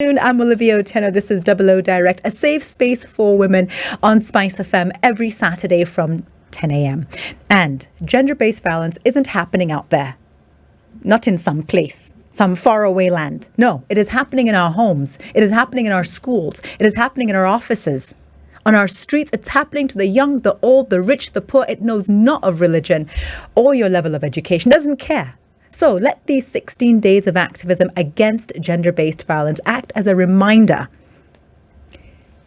I'm Olivia Otieno. This is Double O Direct, a safe space for women on SpiceFM every Saturday from 10 a.m. And gender-based violence isn't happening out there, not in some place, some faraway land. No, it is happening in our homes. It is happening in our schools. It is happening in our offices, on our streets. It's happening to the young, the old, the rich, the poor. It knows not of religion or your level of education. It doesn't care. So let these 16 days of activism against gender-based violence act as a reminder.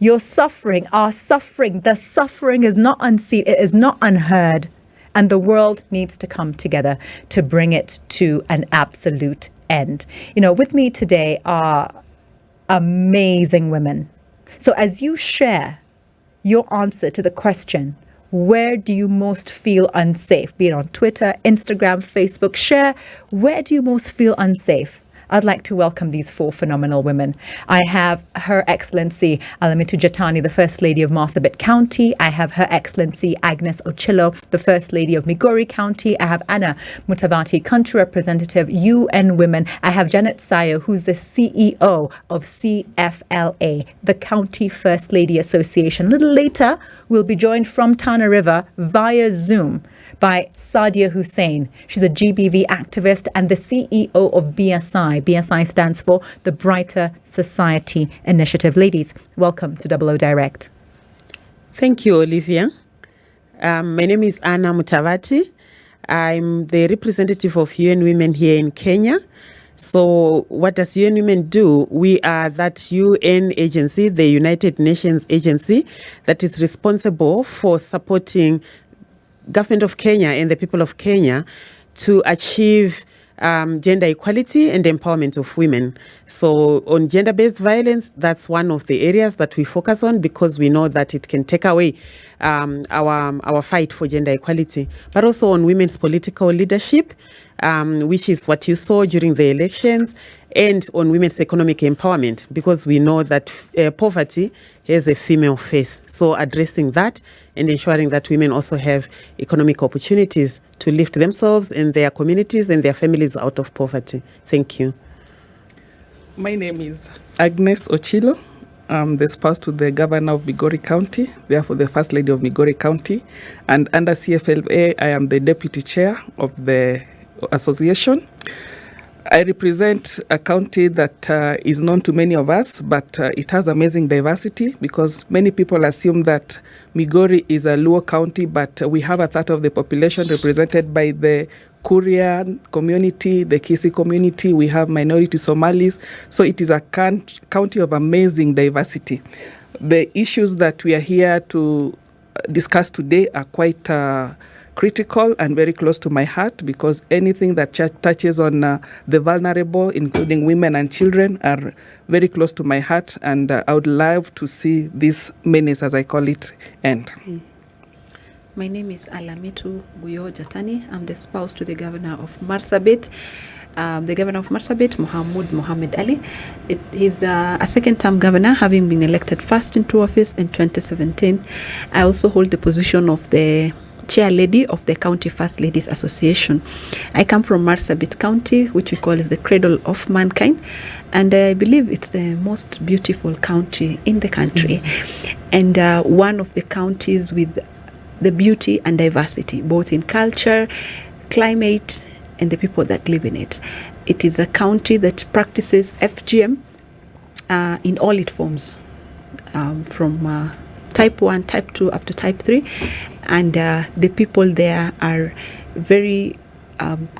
Your suffering, our suffering, the suffering is not unseen, it is not unheard. And the world needs to come together to bring it to an absolute end. With me today are amazing women. So as you share your answer to the question, where do you most feel unsafe? Be it on Twitter, Instagram, Facebook, share. Where do you most feel unsafe? I'd like to welcome these four phenomenal women. I have Her Excellency Alamitu Jatani, the First Lady of Marsabit County. I have Her Excellency Agnes Ochillo, the First Lady of Migori County. I have Anna Mutavati, Country Representative, UN Women. I have Janet Sayo, who's the CEO of CFLA, the County First Lady Association. A little later, we'll be joined from Tana River via Zoom by Sadia Hussain. She's a GBV activist and the CEO of BSI. BSI stands for the Brighter Society Initiative. Ladies, welcome to Double O Direct. Thank you, Olivia. My name is Anna Mutavati. I'm the representative of UN Women here in Kenya. So what does UN Women do? We are that UN agency, the United Nations agency, that is responsible for supporting government of Kenya and the people of Kenya to achieve gender equality and empowerment of women. So on gender-based violence, that's one of the areas that we focus on because we know that it can take away our fight for gender equality. But also on women's political leadership, which is what you saw during the elections, and on women's economic empowerment, because we know that poverty has a female face. So addressing that and ensuring that women also have economic opportunities to lift themselves and their communities and their families out of poverty. Thank you. My name is Agnes Ochillo. I'm the spouse to the governor of Migori County, therefore the First Lady of Migori County. And under CFLA, I am the deputy chair of the association. I represent a county that is known to many of us, but it has amazing diversity because many people assume that Migori is a Luo county, but we have a third of the population represented by the Korean community, the Kisi community. We have minority Somalis. So it is a county of amazing diversity. The issues that we are here to discuss today are quite critical and very close to my heart because anything that touches on the vulnerable, including women and children, are very close to my heart, and I would love to see this menace, as I call it, end. My name is Alamitu Jatani. I'm the spouse to the governor of Marsabit. The governor of Marsabit, Mohammed Ali. He's a second-term governor, having been elected first into office in 2017. I also hold the position of the chair lady of the County First Ladies Association. I come from Marsabit County, which we call is the cradle of mankind, and I believe it's the most beautiful county in the country, and one of the counties with the beauty and diversity, both in culture, climate, and the people that live in it. It is a county that practices FGM in all its forms, from type 1, type 2, up to type 3. And the people there are very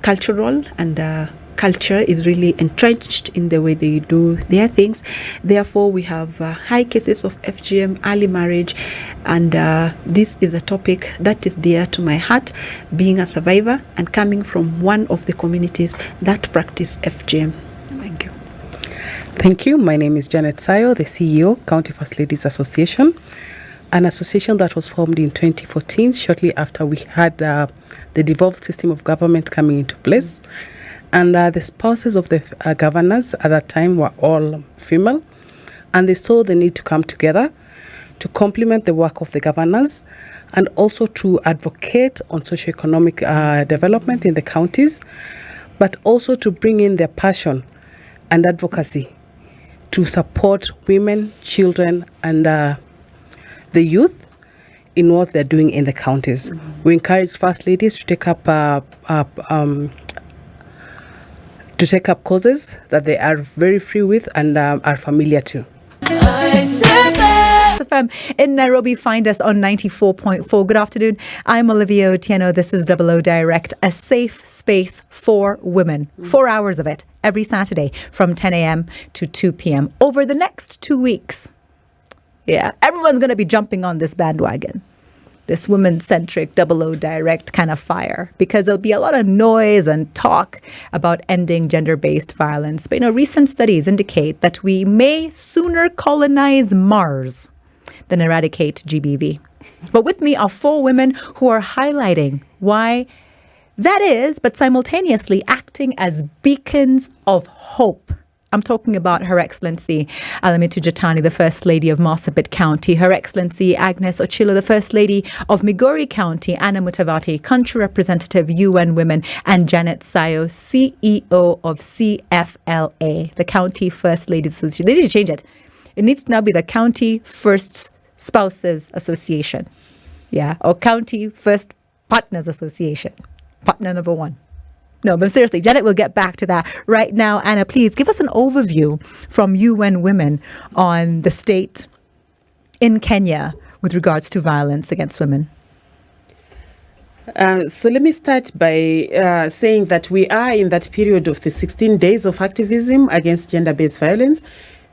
cultural, and culture is really entrenched in the way they do their things. Therefore, we have high cases of FGM, early marriage, and this is a topic that is dear to my heart, being a survivor and coming from one of the communities that practice FGM. Thank you. Thank you. My name is Janet Sayo, the CEO, County First Ladies Association, an association that was formed in 2014, shortly after we had the devolved system of government coming into place. And the spouses of the governors at that time were all female, and they saw the need to come together to complement the work of the governors and also to advocate on socioeconomic development in the counties, but also to bring in their passion and advocacy to support women, children, and the youth in what they're doing in the counties. We encourage First Ladies to take up causes that they are very free with and are familiar to. SpiceFM in Nairobi. Find us on 94.4. Good afternoon. I'm Olivia Otieno. This is 00 Direct, a safe space for women. 4 hours of it every Saturday from 10 a.m. to 2 p.m. over the next 2 weeks. Yeah, everyone's going to be jumping on this bandwagon, this women-centric 00 Direct kind of fire, because there'll be a lot of noise and talk about ending gender-based violence. But, recent studies indicate that we may sooner colonize Mars than eradicate GBV. But with me are 4 women who are highlighting why that is, but simultaneously acting as beacons of hope. I'm talking about Her Excellency Alamitu Jatani, the First Lady of Marsabit County, Her Excellency Agnes Ochilo, the First Lady of Migori County, Anna Mutavati, Country Representative, UN Women, and Janet Sayo, CEO of CFLA, the County First Ladies Association. They need to change it. It needs to now be the County First Spouses Association. Yeah, or County First Partners Association. Partner number 1. No, but seriously, Janet will get back to that. Right now, Anna, please give us an overview from UN Women on the state in Kenya with regards to violence against women. So let me start by saying that we are in that period of the 16 days of activism against gender-based violence.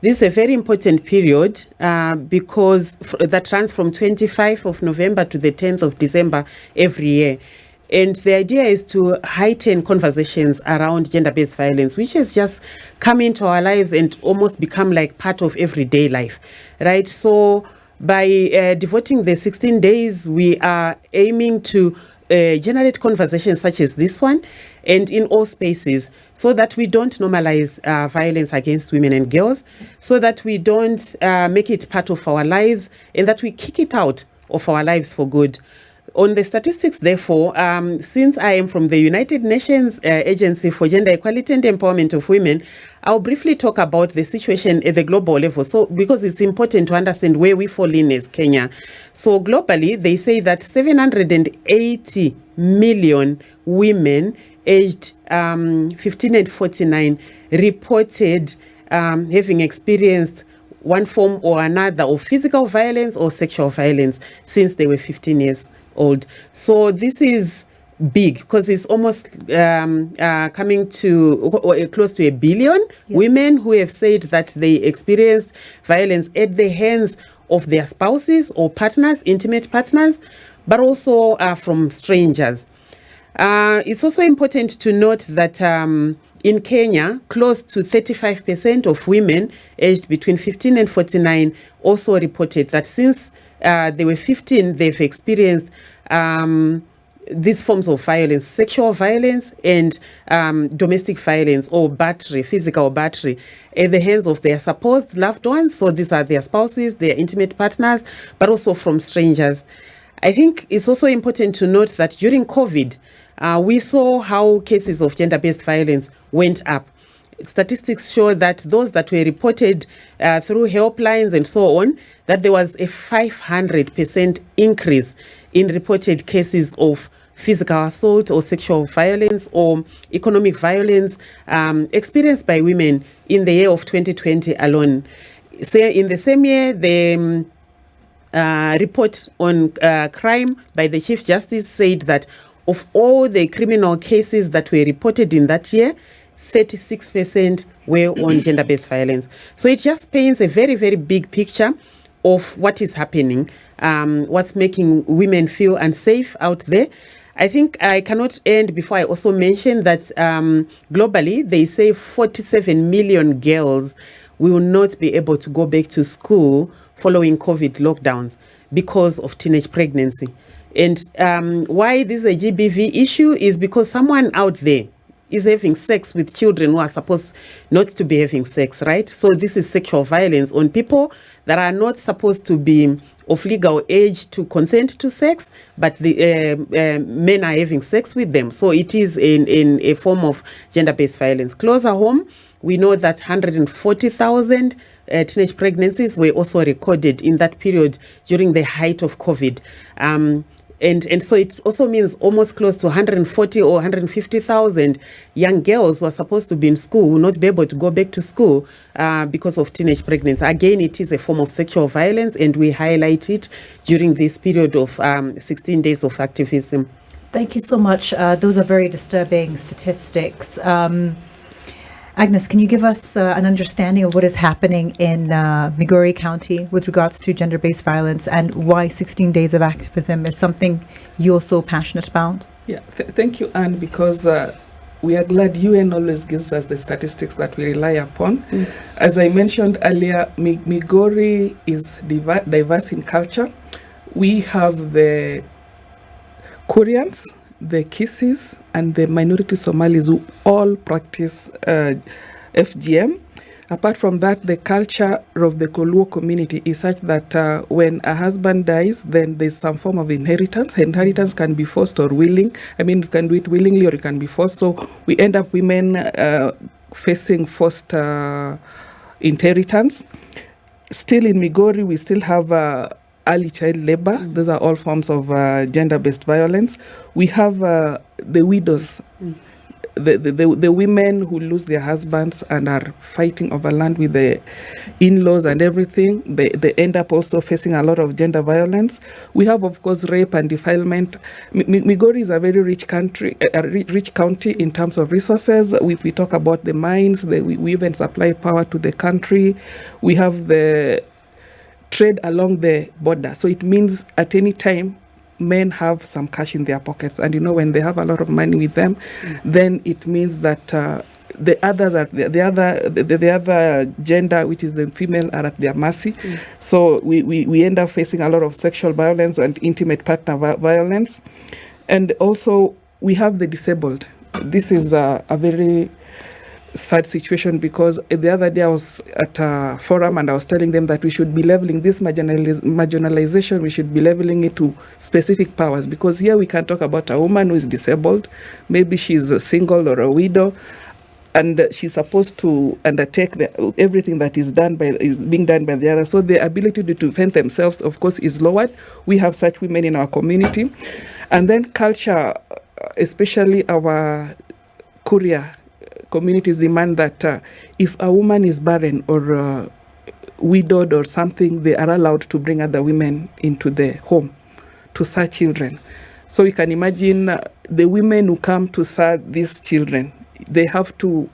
This is a very important period because that runs from 25th of November to the 10th of December every year. And the idea is to heighten conversations around gender-based violence, which has just come into our lives and almost become like part of everyday life, right? So by devoting the 16 days, we are aiming to generate conversations such as this one and in all spaces, so that we don't normalize violence against women and girls, so that we don't make it part of our lives, and that we kick it out of our lives for good. On the statistics, therefore, since I am from the United Nations Agency for Gender Equality and Empowerment of Women, I'll briefly talk about the situation at the global level. So, because it's important to understand where we fall in as Kenya. So, globally, they say that 780 million women aged 15 and 49 reported having experienced one form or another of physical violence or sexual violence since they were 15 years old. So this is big because it's almost coming to close to 1 billion women who have said that they experienced violence at the hands of their spouses or partners, intimate partners, but also from strangers. It's also important to note that in Kenya, close to 35% of women aged between 15 and 49 also reported that since they were 15, they've experienced these forms of violence, sexual violence and domestic violence or battery, physical battery, at the hands of their supposed loved ones. So these are their spouses, their intimate partners, but also from strangers. I think it's also important to note that during COVID, we saw how cases of gender-based violence went up. Statistics show that those that were reported through helplines and so on, that there was a 500% increase in reported cases of physical assault or sexual violence or economic violence experienced by women in the year of 2020 alone. Say in the same year, the report on crime by the Chief Justice said that of all the criminal cases that were reported in that year, 36% were on gender-based violence. So it just paints a very, very big picture of what is happening, what's making women feel unsafe out there. I think I cannot end before I also mention that globally, they say 47 million girls will not be able to go back to school following COVID lockdowns because of teenage pregnancy. And why this is a GBV issue is because someone out there is having sex with children who are supposed not to be having sex, right? So this is sexual violence on people that are not supposed to be of legal age to consent to sex, but the men are having sex with them. So it is in a form of gender-based violence. Closer home, We know that 140,000 teenage pregnancies were also recorded in that period during the height of COVID. And so it also means almost close to 140 or 150,000 young girls who are supposed to be in school will not be able to go back to school because of teenage pregnancy. Again, it is a form of sexual violence, and we highlight it during this period of 16 days of activism. Thank you so much. Those are very disturbing statistics. Agnes, can you give us an understanding of what is happening in Migori County with regards to gender-based violence, and why 16 days of activism is something you're so passionate about? Yeah, thank you, Anne, because we are glad UN always gives us the statistics that we rely upon. As I mentioned earlier, Migori is diverse in culture. We have the Koreans, the Kisis, and the minority Somalis who all practice FGM. Apart from that, the culture of the Koluo community is such that when a husband dies, then there's some form of inheritance. Inheritance can be forced or willing. I mean, you can do it willingly or it can be forced. So we end up women facing forced inheritance. Still in Migori, we still have early child labor. Those are all forms of gender-based violence. We have the widows, the women who lose their husbands and are fighting over land with the in-laws and everything. They end up also facing a lot of gender violence. We have, of course, rape and defilement. Migori is a very rich country, rich county in terms of resources. We talk about the mines. We even supply power to the country. We have the trade along the border. So it means at any time, men have some cash in their pockets. And when they have a lot of money with them, then it means that the others are the other gender, which is the female, are at their mercy. So we end up facing a lot of sexual violence and intimate partner violence. And also we have the disabled. This is a very sad situation, because the other day I was at a forum and I was telling them that we should be leveling this marginalization, we should be leveling it to specific powers, because here we can talk about a woman who is disabled, maybe she's a single or a widow, and she's supposed to undertake everything that is being done by the other. So the ability to defend themselves, of course, is lowered. We have such women in our community. And then culture, especially our Korea communities, demand that if a woman is barren or widowed or something, they are allowed to bring other women into the home to serve children. So you can imagine the women who come to serve these children, they have to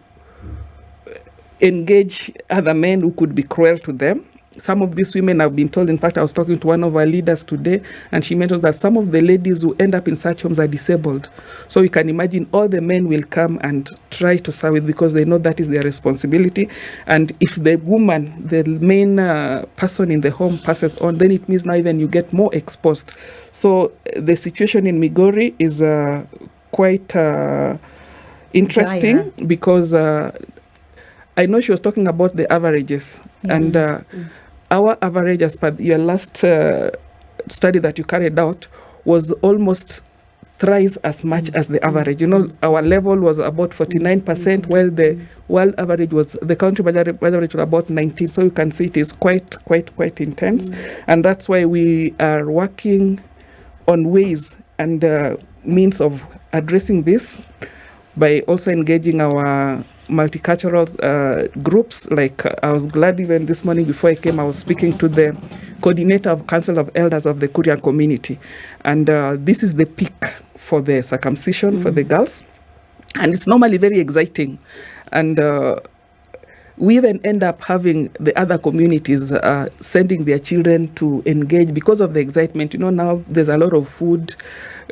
engage other men who could be cruel to them. Some of these women have been told, in fact, I was talking to one of our leaders today, and she mentioned that some of the ladies who end up in such homes are disabled. So you can imagine all the men will come and try to serve it, because they know that is their responsibility. And if the woman, the main person in the home, passes on, then it means now even you get more exposed. So the situation in Migori is quite interesting, because I know she was talking about the averages. Yes. And our average, as per your last study that you carried out, was almost thrice as much as the average. Our level was about 49%, while the world average was, the country average was about 19%. So you can see it is quite intense. And that's why we are working on ways and means of addressing this by also engaging our multicultural groups. Like I was glad even this morning before I came, I was speaking to the coordinator of Council of Elders of the Korean community. And this is the peak for the circumcision for the girls. And it's normally very exciting. And we then end up having the other communities sending their children to engage because of the excitement. Now there's a lot of food,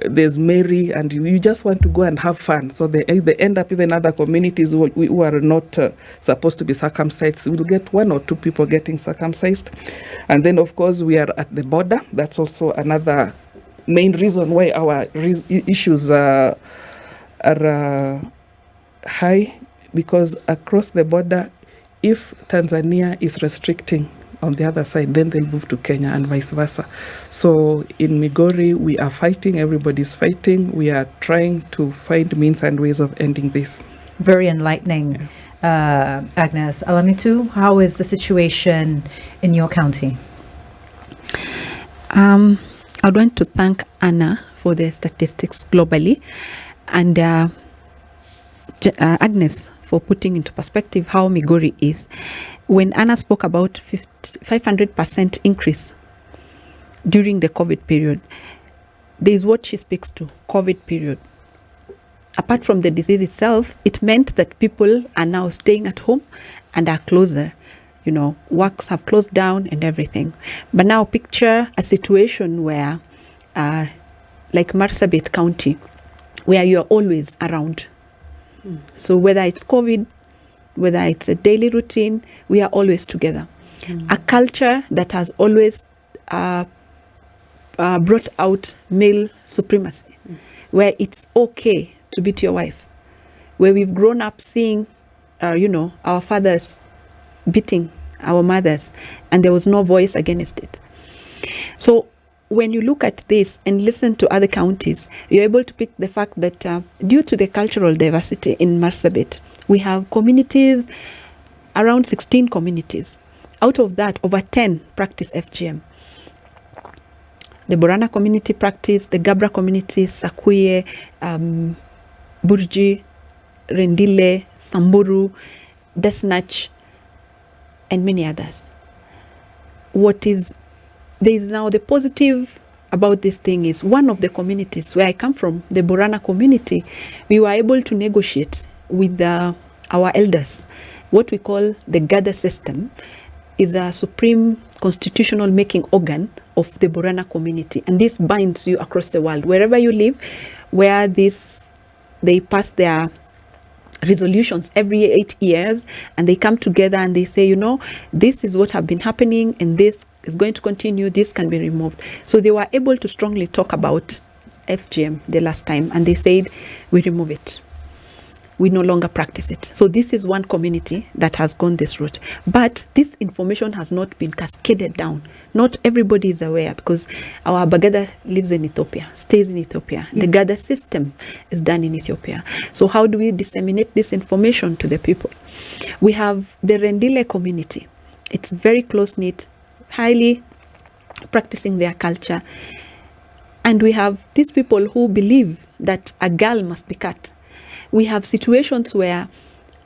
there's merry, and you just want to go and have fun. So they end up, even other communities who are not supposed to be circumcised, we'll get 1 or 2 people getting circumcised. And then, of course, we are at the border. That's also another main reason why our issues are high, because across the border, if Tanzania is restricting on the other side, then they'll move to Kenya and vice versa. So in Migori, we are fighting, everybody's fighting. We are trying to find means and ways of ending this. Very enlightening. Agnes. Alamitu, how is the situation in your county? I'd want to thank Anna for the statistics globally, and Agnes for putting into perspective how Migori is. When Anna spoke about 500% increase during the COVID period, there is what she speaks to, COVID period. Apart from the disease itself, it meant that people are now staying at home and are closer. You know, works have closed down and everything. But now picture a situation where, like Marsabit County, where you are always around. So whether it's COVID, whether it's a daily routine, we are always together. A culture that has always brought out male supremacy, where it's okay to beat your wife, where we've grown up seeing, our fathers beating our mothers, and there was no voice against it. So when you look at this and listen to other counties, you're able to pick the fact that due to the cultural diversity in Marsabit, we have communities, around 16 communities. Out of that, over 10 practice FGM. The Borana community practice, the Gabra community, Sakuye, Burji, Rendile, Samburu, Desnach, and many others. There is now the positive about this thing is one of the communities where I come from, the Borana community, we were able to negotiate with our elders. What we call the Gather system is a supreme constitutional making organ of the Borana community, and this binds you across the world wherever you live, where they pass their resolutions every 8 years, and they come together and they say, this is what have been happening and this is going to continue, this can be removed. So they were able to strongly talk about FGM the last time, and they said, we remove it. We no longer practice it. So this is one community that has gone this route. But this information has not been cascaded down. Not everybody is aware, because our Bagada lives in Ethiopia, stays in Ethiopia. Yes. The Gada system is done in Ethiopia. So how do we disseminate this information to the people? We have the Rendile community. It's very close-knit, highly practicing their culture. And we have these people who believe that a girl must be cut. We have situations where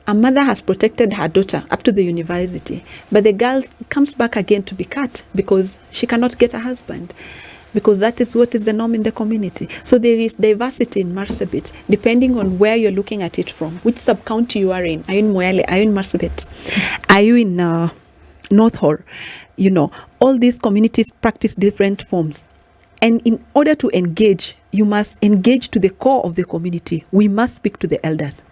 a mother has protected her daughter up to the university, but the girl comes back again to be cut because she cannot get a husband, because that is what is the norm in the community. So there is diversity in Marsabit, depending on where you're looking at it from, which sub-county you are in. Are you in Moyale? Are you in Marsabit? Are you in North Hor? All these communities practice different forms. And in order to engage, you must engage to the core of the community. We must speak to the elders.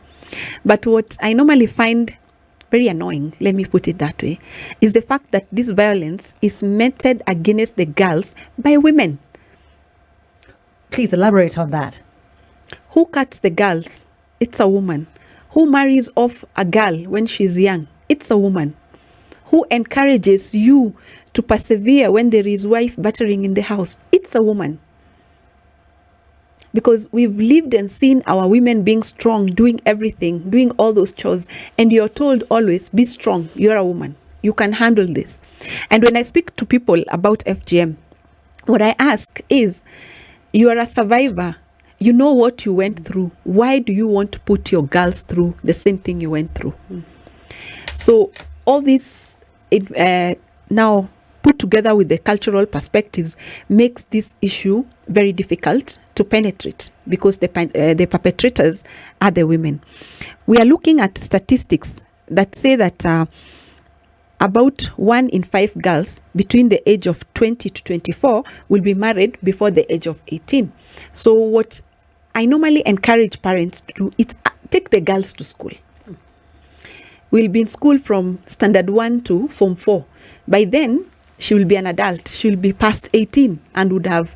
But what I normally find very annoying, let me put it that way, is the fact that this violence is meted against the girls by women. Please elaborate on that. Who cuts the girls? It's a woman. Who marries off a girl when she's young? It's a woman. Who encourages you to persevere when there is wife battering in the house? It's a woman. Because we've lived and seen our women being strong, doing everything, doing all those chores. And you're told always, be strong. You're a woman. You can handle this. And when I speak to people about FGM, what I ask is, you are a survivor. You know what you went through. Why do you want to put your girls through the same thing you went through? So all this now put together with the cultural perspectives makes this issue very difficult to penetrate, because the perpetrators are the women. We are looking at statistics that say that about 1 in 5 girls between the age of 20 to 24 will be married before the age of 18. So what I normally encourage parents to do is take the girls to school. We'll be in school from standard 1 to form 4. By then, she will be an adult. She will be past 18 and would have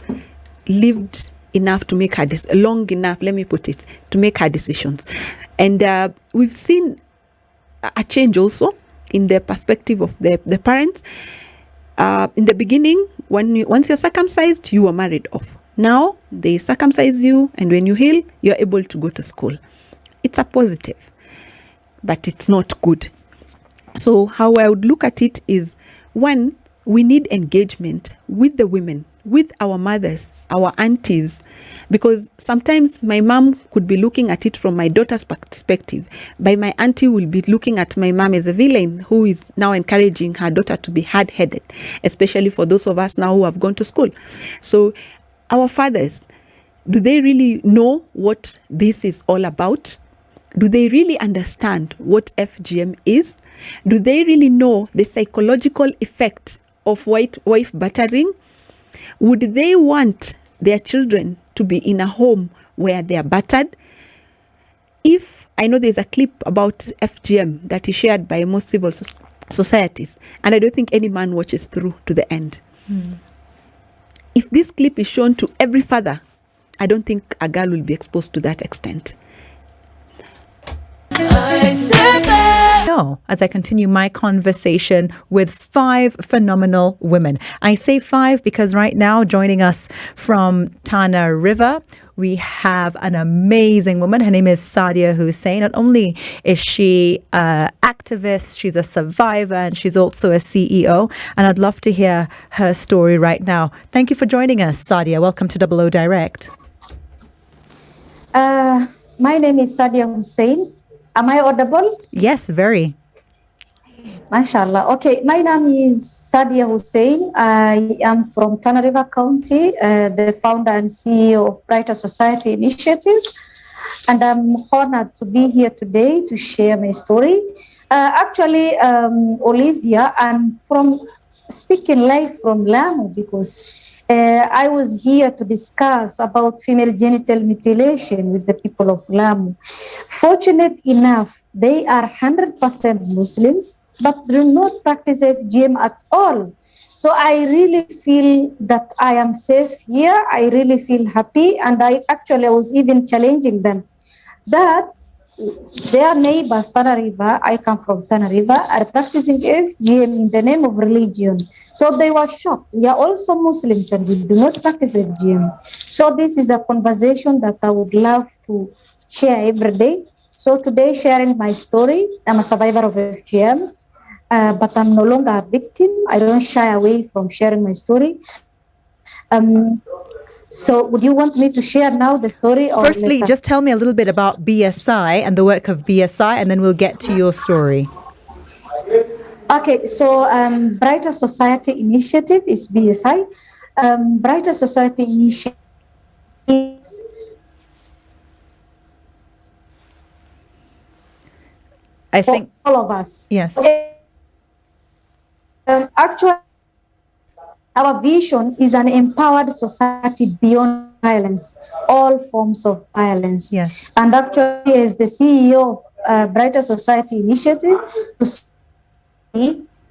lived enough to make her long enough, let me put it, to make her decisions. And we've seen a change also in the perspective of the parents. In the beginning, once you're circumcised, you are married off. Now, they circumcise you, and when you heal, you're able to go to school. It's a positive. but it's not good. So how I would look at it is, one, we need engagement with the women, with our mothers, our aunties, because sometimes my mom could be looking at it from my daughter's perspective, but my auntie will be looking at my mom as a villain who is now encouraging her daughter to be hard-headed, especially for those of us now who have gone to school. So our fathers, do they really know what this is all about? Do they really understand what FGM is? Do they really know the psychological effect of wife battering? Would they want their children to be in a home where they are battered? If I know there's a clip about FGM that is shared by most civil societies, and I don't think any man watches through to the end. If this clip is shown to every father, I don't think a girl will be exposed to that extent. No, as I continue my conversation with 5 phenomenal women. I say 5 because right now joining us from Tana River, we have an amazing woman. Her name is Sadia Hussein. Not only is she an activist, she's a survivor, and she's also a CEO. And I'd love to hear her story right now. Thank you for joining us, Sadia. Welcome to Double O Direct. My name is Sadia Hussein. Am I audible? Yes, very. MashaAllah. Okay, my name is Sadia Hussein. I am from Tana River County, the founder and CEO of Brighter Society Initiative. And I'm honored to be here today to share my story. Actually, Olivia, I'm speaking live from Lamu because I was here to discuss about female genital mutilation with the people of Lamu. Fortunate enough, they are 100% Muslims, but do not practice FGM at all. So I really feel that I am safe here. I really feel happy. And I was even challenging them that their neighbors, Tana River, I come from Tana River, are practicing FGM in the name of religion. So they were shocked. We are also Muslims and we do not practice FGM. So this is a conversation that I would love to share every day. So today, sharing my story. I'm a survivor of FGM, but I'm no longer a victim. I don't shy away from sharing my story. So would you want me to share now the story? Or Firstly, later? just tell me a little bit about BSI and the work of BSI, and then we'll get to your story. Okay, so Brighter Society Initiative is BSI. Brighter Society Initiative is I think all of us. yes. Actually, our vision is an empowered society beyond violence, all forms of violence. Yes. And actually, as the CEO of Brighter Society Initiative,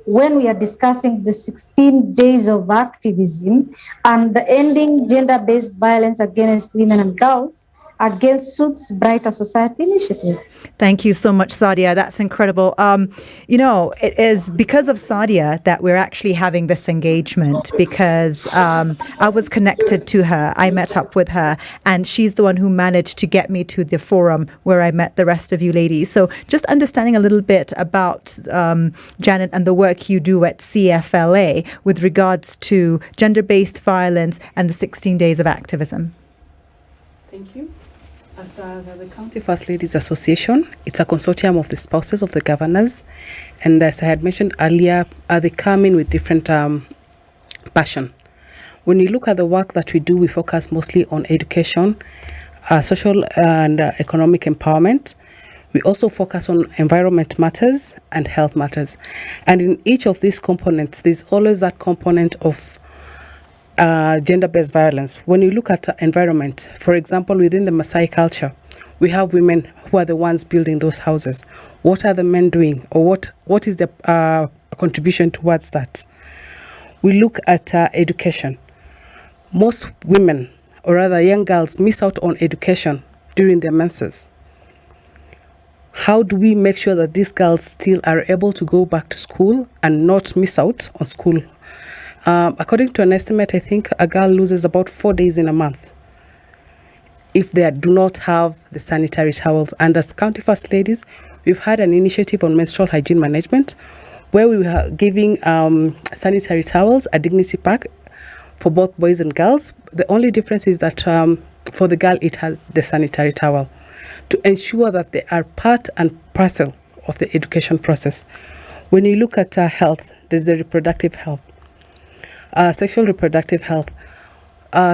when we are discussing the 16 days of activism and ending gender-based violence against women and girls, against Suits Brighter Society Initiative. Thank you so much, Sadia. That's incredible. It is because of Sadia that we're actually having this engagement because I was connected to her. I met up with her and she's the one who managed to get me to the forum where I met the rest of you ladies. So just understanding a little bit about Janet and the work you do at CFLA with regards to gender-based violence and the 16 days of activism. Thank you. As the County First Ladies Association, it's a consortium of the spouses of the governors. And as I had mentioned earlier, they come in with different passion. When you look at the work that we do, we focus mostly on education, social and economic empowerment. We also focus on environment matters and health matters. And in each of these components, there's always that component of gender-based violence. When you look at environment, for example, within the Maasai culture, we have women who are the ones building those houses. What are the men doing, or what is the contribution towards that? We look at education. Most women, or rather young girls, miss out on education during their menses. How do we make sure that these girls still are able to go back to school and not miss out on school? According to an estimate, I think a girl loses about 4 days in a month if they do not have the sanitary towels. And as County First Ladies, We've had an initiative on menstrual hygiene management where we are giving sanitary towels, a dignity pack for both boys and girls. The only difference is that for the girl, it has the sanitary towel to ensure that they are part and parcel of the education process. When you look at health, there's the reproductive health, sexual reproductive health.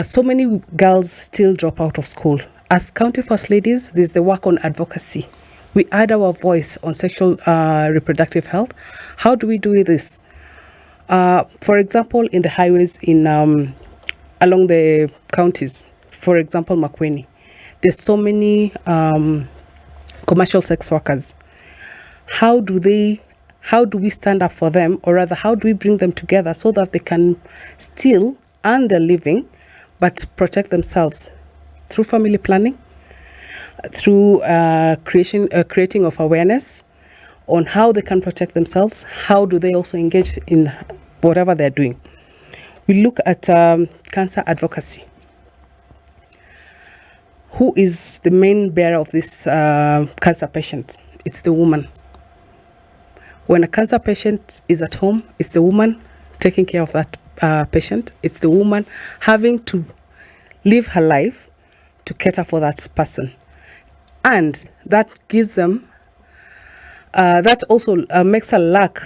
So many girls still drop out of school. As county first ladies, there's the work on advocacy. We add our voice on sexual reproductive health. How do we do this? For example, in the highways along the counties, for example, Makueni, there's so many commercial sex workers. How do we stand up for them, or rather, how do we bring them together so that they can still earn their living, but protect themselves through family planning, through creating of awareness on how they can protect themselves? How do they also engage in whatever they're doing? We look at cancer advocacy. Who is the main bearer of this cancer patient? It's the woman. When a cancer patient is at home, it's the woman taking care of that patient. It's the woman having to live her life to cater for that person. And that gives them, that also makes her lack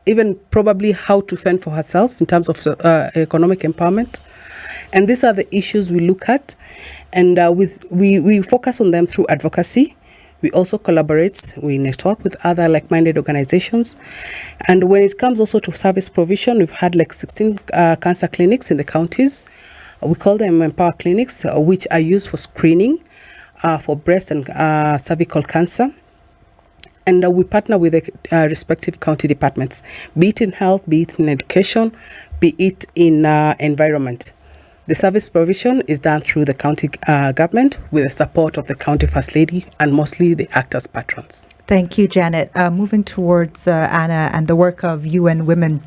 even probably how to fend for herself in terms of economic empowerment. And these are the issues we look at. And we focus on them through advocacy. We also collaborate, we network with other like-minded organizations. And when it comes also to service provision, we've had like 16 cancer clinics in the counties. We call them Empower Clinics, which are used for screening for breast and cervical cancer. And we partner with the respective county departments, be it in health, be it in education, be it in environment. The service provision is done through the county government with the support of the county first lady and mostly the actors patrons. Thank you, Janet. Moving towards Anna and the work of UN Women.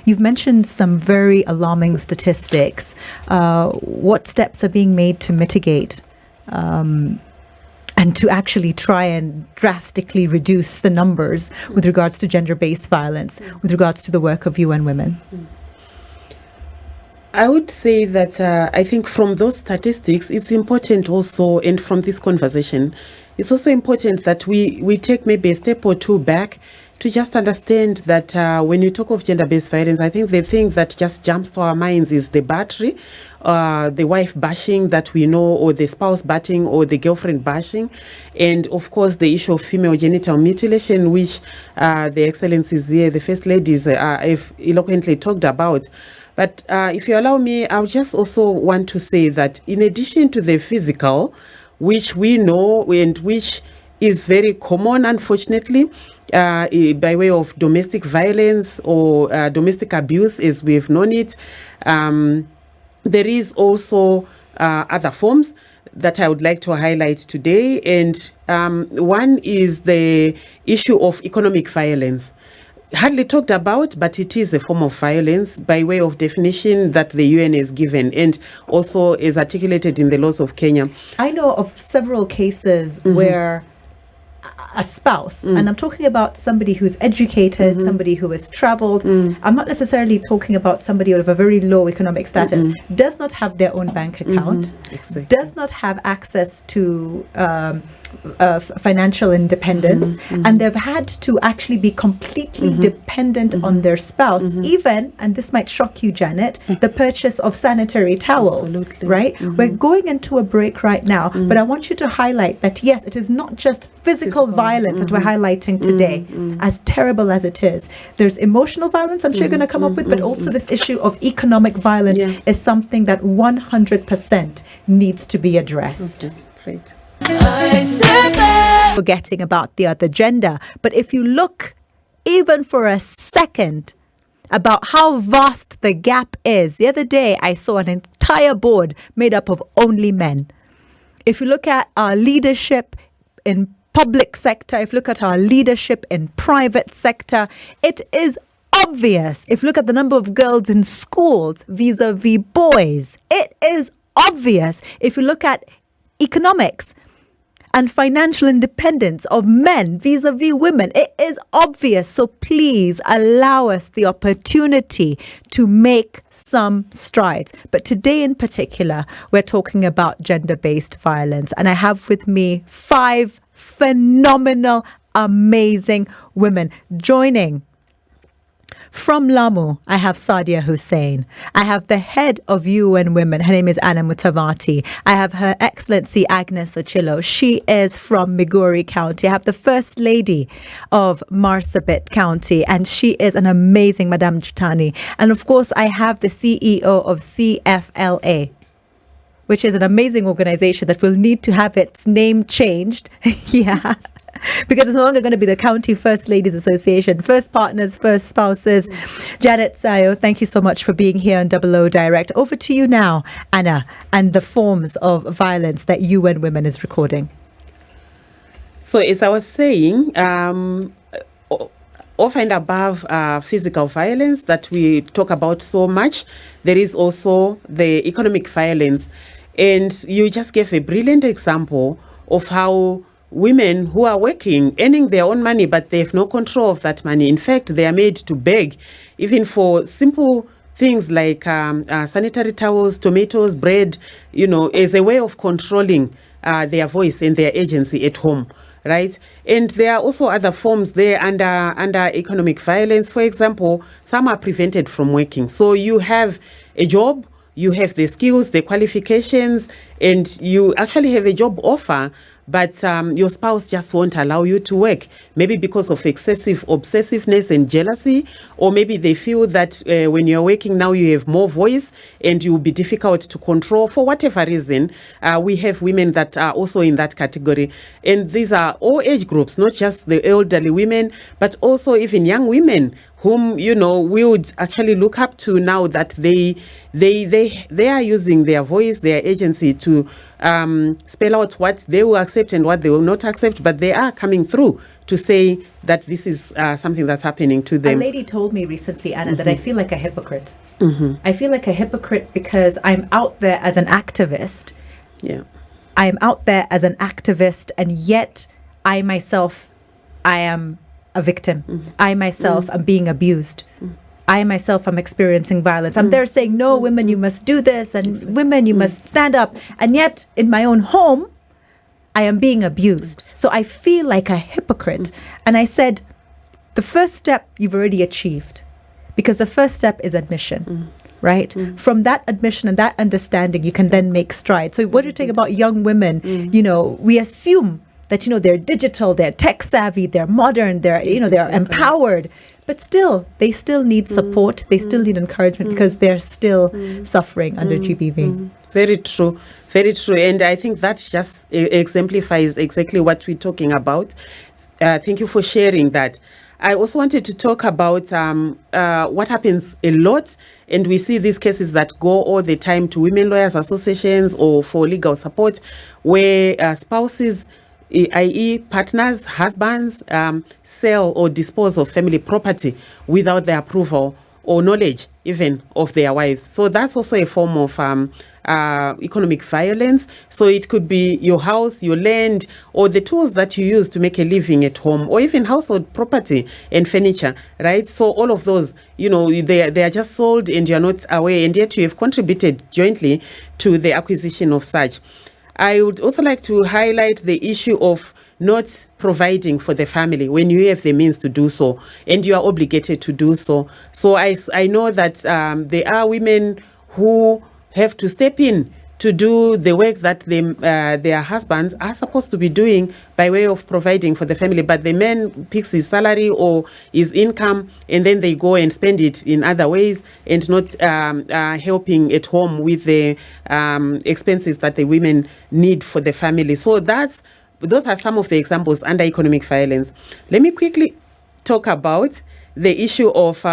You've mentioned some very alarming statistics. What steps are being made to mitigate and to actually try and drastically reduce the numbers with regards to gender-based violence, with regards to the work of UN Women? I would say that I think from those statistics, it's important also, and from this conversation, it's also important that we take maybe a step or two back to just understand that when you talk of gender-based violence, I think the thing that just jumps to our minds is the battery, the wife bashing that we know, or the spouse batting, or the girlfriend bashing, and of course the issue of female genital mutilation, which the excellencies here, the first ladies, have eloquently talked about. But if you allow me, I just also want to say that in addition to the physical, which we know and which is very common, unfortunately, by way of domestic violence or domestic abuse, as we've known it, there is also other forms that I would like to highlight today. And one is the issue of economic violence. Hardly talked about, but it is a form of violence by way of definition that the UN has given and also is articulated in the laws of Kenya. I know of several cases where a spouse, and I'm talking about somebody who's educated, somebody who has traveled. I'm not necessarily talking about somebody of a very low economic status, does not have their own bank account, Exactly. does not have access to financial independence, and they've had to actually be completely dependent on their spouse, even, and this might shock you, Janet, the purchase of sanitary towels. Absolutely. Right? We're going into a break right now, but I want you to highlight that yes, it is not just physical violence that we're highlighting today, as terrible as it is. There's emotional violence, I'm sure you're going to come up with, but also this issue of economic violence is something that 100% needs to be addressed. Okay, great. Forgetting about the other gender, but if you look even for a second about how vast the gap is, the other day I saw an entire board made up of only men. If you look at our leadership in public sector, if you look at our leadership in private sector, it is obvious. If you look at the number of girls in schools vis-a-vis boys, it is obvious. If you look at economics, and financial independence of men vis-a-vis women. It is obvious. So please allow us the opportunity to make some strides. But today in particular, we're talking about gender-based violence. And I have with me 5 phenomenal, amazing women joining. From Lamu, I have Sadia Hussein. I have the head of UN Women. Her name is Anna Mutavati. I have Her Excellency Agnes Ochilo. She is from Migori County. I have the First Lady of Marsabit County, and she is an amazing Madame Chitani. And of course, I have the CEO of CFLA, which is an amazing organization that will need to have its name changed. Yeah. Because it's no longer going to be the County First Ladies Association. First partners, first spouses. Janet Sayo, thank you so much for being here on Double O Direct. Over to you now, Anna, and the forms of violence that UN Women is recording. So as I was saying, over and above physical violence that we talk about so much, there is also the economic violence. And you just gave a brilliant example of how women who are working, earning their own money, but they have no control of that money. In fact, they are made to beg, even for simple things like sanitary towels, tomatoes, bread, as a way of controlling their voice and their agency at home, right? And there are also other forms there under economic violence. For example, some are prevented from working. So you have a job, you have the skills, the qualifications, and you actually have a job offer, but your spouse just won't allow you to work, maybe because of excessive obsessiveness and jealousy, or maybe they feel that when you're working now you have more voice and you'll be difficult to control for whatever reason. We have women that are also in that category, and these are all age groups, not just the elderly women, but also even young women whom we would actually look up to now that they are using their voice, their agency to spell out what they will accept and what they will not accept, but they are coming through to say that this is something that's happening to them. A lady told me recently, Anna, that I feel like a hypocrite. I feel like a hypocrite because I'm out there as an activist. Yeah, I'm out there as an activist, and yet I myself, I am a victim. I myself am being abused. I myself am experiencing violence. I'm there saying, no, women, you must do this, and women, you must stand up. And yet, in my own home, I am being abused. So I feel like a hypocrite. And I said, the first step you've already achieved, because the first step is admission. Right? From that admission and that understanding, you can then make strides. So what do you think about young women? We assume that, they're digital, they're tech savvy, they're modern, they're empowered, but still, they still need support. They still need encouragement because they're still suffering under GBV. Very true. Very true. And I think that just exemplifies exactly what we're talking about. Thank you for sharing that. I also wanted to talk about what happens a lot, and we see these cases that go all the time to women lawyers associations or for legal support, where spouses, i.e. partners, husbands, sell or dispose of family property without the approval or knowledge even of their wives. So that's also a form of economic violence. So it could be your house, your land, or the tools that you use to make a living at home, or even household property and furniture, right? So all of those, they are just sold and you're not aware, and yet you have contributed jointly to the acquisition of such. I would also like to highlight the issue of not providing for the family when you have the means to do so and you are obligated to do so. So I know that there are women who have to step in to do the work that their husbands are supposed to be doing by way of providing for the family, but the man picks his salary or his income and then they go and spend it in other ways and not helping at home with the expenses that the women need for the family. So those are some of the examples under economic violence. Let me quickly talk about the issue of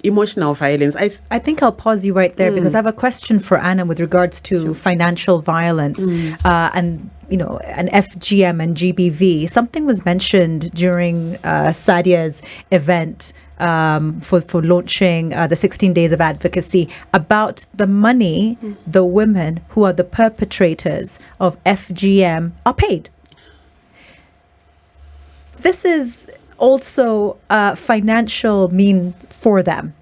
emotional violence. I think I'll pause you right there because I have a question for Anna with regards to financial violence and an FGM and GBV. Something was mentioned during Sadia's event for launching the 16 Days of Advocacy about the money the women who are the perpetrators of FGM are paid. this is also a financial mean for them.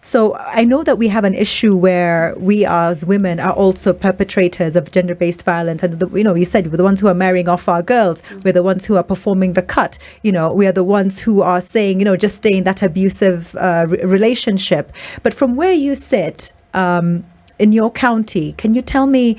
So I know that we have an issue where we as women are also perpetrators of gender-based violence. And, you said we're the ones who are marrying off our girls. We're the ones who are performing the cut. We are the ones who are saying, just stay in that abusive relationship. But from where you sit in your county, can you tell me,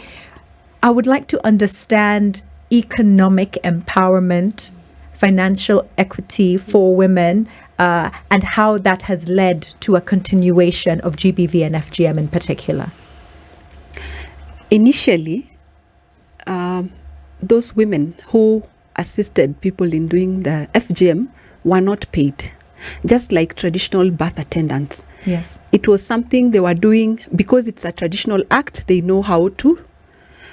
I would like to understand economic empowerment, financial equity for women, and how that has led to a continuation of GBV and FGM in particular. Initially, those women who assisted people in doing the FGM were not paid, just like traditional birth attendants. Yes. It was something they were doing because it's a traditional act, they know how to.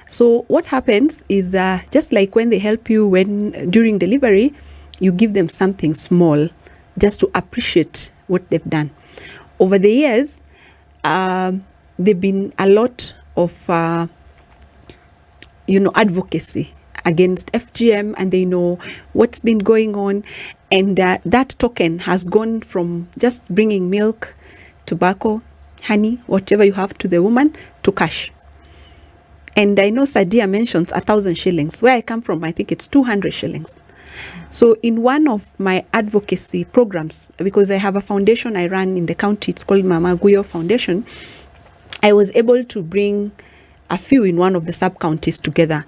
So what happens is just like when they help you during delivery, you give them something small just to appreciate what they've done. Over the years, there've been a lot of, advocacy against FGM, and they know what's been going on. And that token has gone from just bringing milk, tobacco, honey, whatever you have to the woman, to cash. And I know Sadia mentions 1,000 shillings. Where I come from, I think it's 200 shillings. So in one of my advocacy programs, because I have a foundation I run in the county, it's called Mama Guyo Foundation, I was able to bring a few in one of the sub-counties together.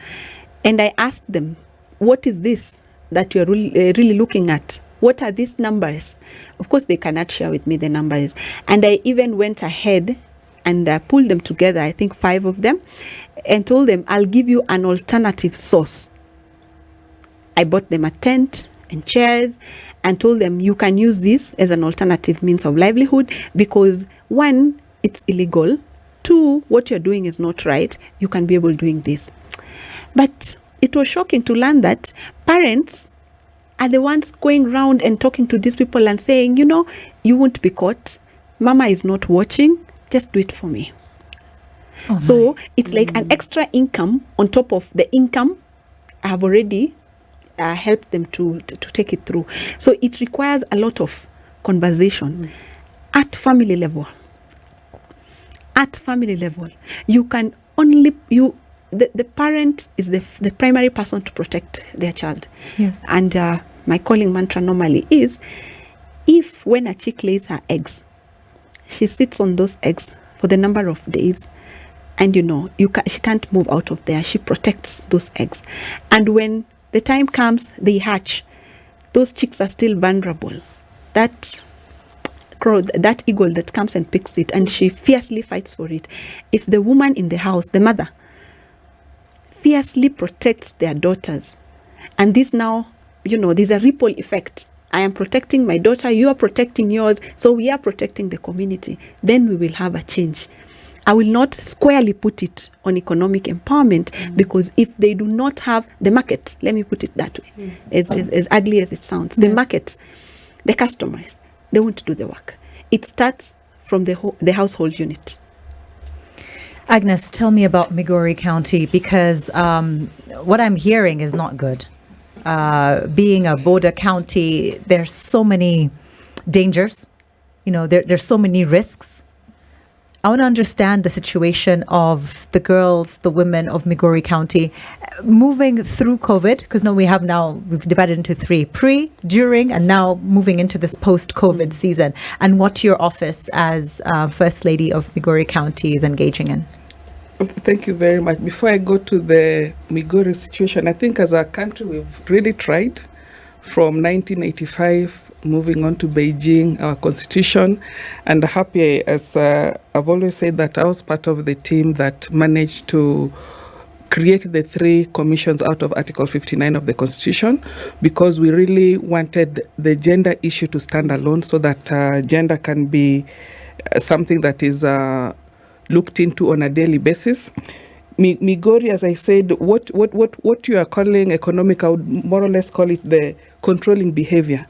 And I asked them, what is this that you're really looking at? What are these numbers? Of course, they cannot share with me the numbers. And I even went ahead and pulled them together, I think 5 of them, and told them, I'll give you an alternative source. I bought them a tent and chairs and told them you can use this as an alternative means of livelihood because 1, it's illegal. 2, what you're doing is not right. You can be able doing this. But it was shocking to learn that parents are the ones going around and talking to these people and saying, you won't be caught. Mama is not watching. Just do it for me. Oh, so it's like an extra income on top of the income I have already help them to take it through. So it requires a lot of conversation at family level. At family level, you can only the parent is the primary person to protect their child. Yes. And my calling mantra normally is, if when a chick lays her eggs, she sits on those eggs for the number of days, and she can't move out of there. She protects those eggs, and when the time comes, they hatch. Those chicks are still vulnerable. That eagle that comes and picks it, and she fiercely fights for it. If the woman in the house, the mother, fiercely protects their daughters, and this now, there's a ripple effect. I am protecting my daughter, you are protecting yours, so we are protecting the community. Then we will have a change. I will not squarely put it on economic empowerment because if they do not have the market, let me put it that way, as ugly as it sounds, the market, the customers, they won't do the work. It starts from the household unit. Agnes, tell me about Migori County because what I'm hearing is not good. Being a border county, there's so many dangers. There's so many risks. I want to understand the situation of the girls, the women of Migori County moving through COVID, because we've divided into 3, pre, during, and now moving into this post-COVID season, and what your office as First Lady of Migori County is engaging in. Thank you very much. Before I go to the Migori situation, I think as a country we've really tried from 1985 moving on to Beijing, our constitution, and happy as I've always said that I was part of the team that managed to create the 3 commissions out of Article 59 of the Constitution because we really wanted the gender issue to stand alone so that gender can be something that is looked into on a daily basis. Migori, as I said, what you are calling economic, I would more or less call it the controlling behavior.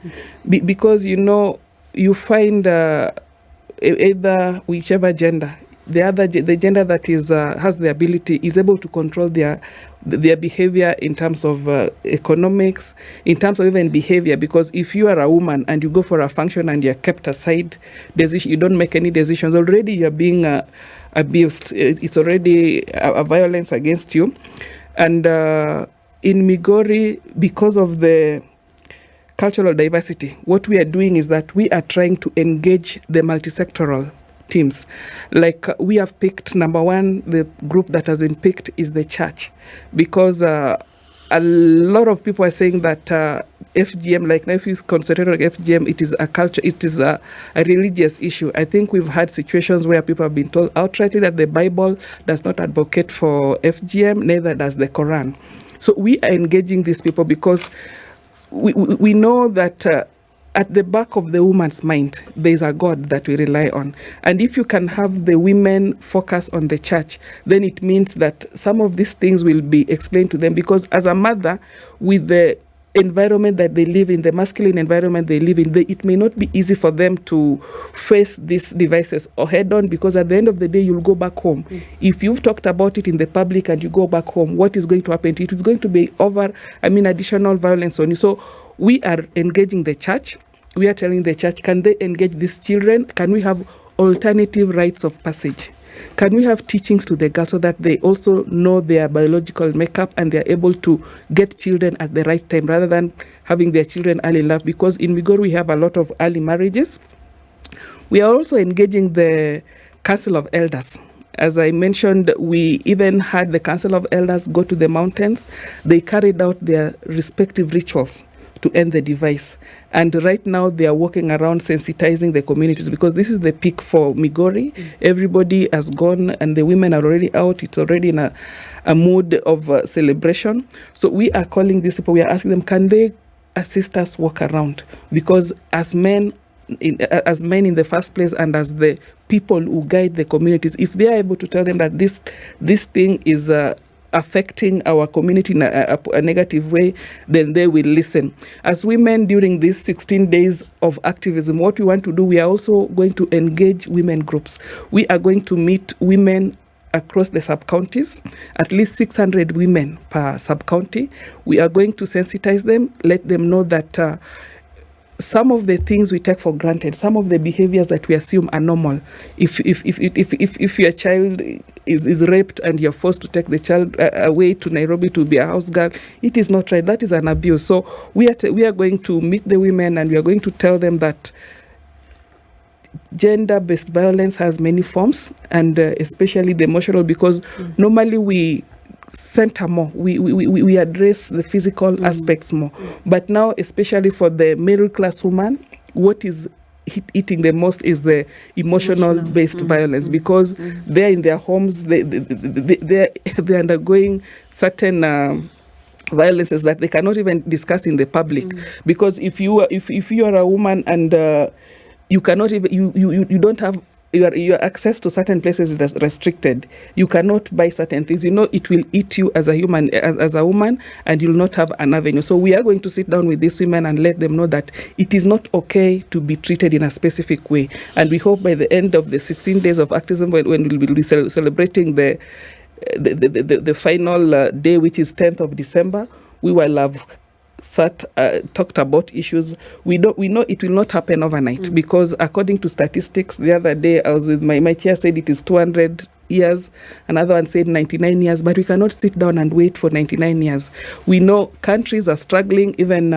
Because, you find either whichever gender, the gender that is has the ability is able to control their behavior in terms of economics, in terms of even behavior. Because if you are a woman and you go for a function and you're kept aside, you don't make any decisions, already you're being abused. It's already a violence against you. And in Migori, because of the cultural diversity, what we are doing is that we are trying to engage the multisectoral teams. Like we have picked, number one, the group that has been picked is the church, because a lot of people are saying that FGM, like now if you consider FGM, it is a culture, it is a religious issue. I think we've had situations where people have been told outrightly that the Bible does not advocate for FGM, neither does the Quran. So we are engaging these people because we know that at the back of the woman's mind, there is a God that we rely on. And if you can have the women focus on the church, then it means that some of these things will be explained to them. Because as a mother, with the environment that they live in, the masculine environment they live in, it may not be easy for them to face these devices or head on, because at the end of the day, you'll go back home. If you've talked about it in the public and you go back home, what is going to happen to you? It's going to be additional violence on you. So we are engaging the church. We are telling the church, can they engage these children? Can we have alternative rites of passage? Can we have teachings to the girls so that they also know their biological makeup and they're able to get children at the right time rather than having their children early in life? Because in Migori, we have a lot of early marriages. We are also engaging the Council of Elders. As I mentioned, we even had the Council of Elders go to the mountains. They carried out their respective rituals to end the device. And right now they are walking around sensitizing the communities, because this is the peak for Migori. Everybody has gone and the women are already out. It's already in a mood of celebration. So we are calling these people, we are asking them, can they assist us walk around? Because as men in the first place and as the people who guide the communities, if they are able to tell them that this thing is affecting our community in a negative way, then they will listen. As women, during these 16 days of activism, what we want to do, we are also going to engage women groups. We are going to meet women across the sub-counties, at least 600 women per sub-county. We are going to sensitize them, let them know that some of the things we take for granted, some of the behaviors that we assume are normal. If your child is raped and you're forced to take the child away to Nairobi to be a house girl, it is not right. That is an abuse. So we are going to meet the women and we are going to tell them that gender-based violence has many forms, and especially the emotional, because normally we center more, we address the physical aspects more. But now, especially for the middle class woman, what is eating the most is the emotional based violence, because they're in their homes, they're undergoing certain violences that they cannot even discuss in the public. Because if you are a woman and you cannot even you don't have your access to certain places is restricted. You cannot buy certain things. You know, it will eat you as a human, as a woman, and you'll not have an avenue. So we are going to sit down with these women and let them know that it is not okay to be treated in a specific way. And we hope by the end of the 16 days of activism, when we'll be celebrating the final day, which is 10th of December, we will have talked about issues. We know it will not happen overnight, because according to statistics, the other day I was with my chair said it is 200 years, another one said 99 years, but we cannot sit down and wait for 99 years. We know countries are struggling, even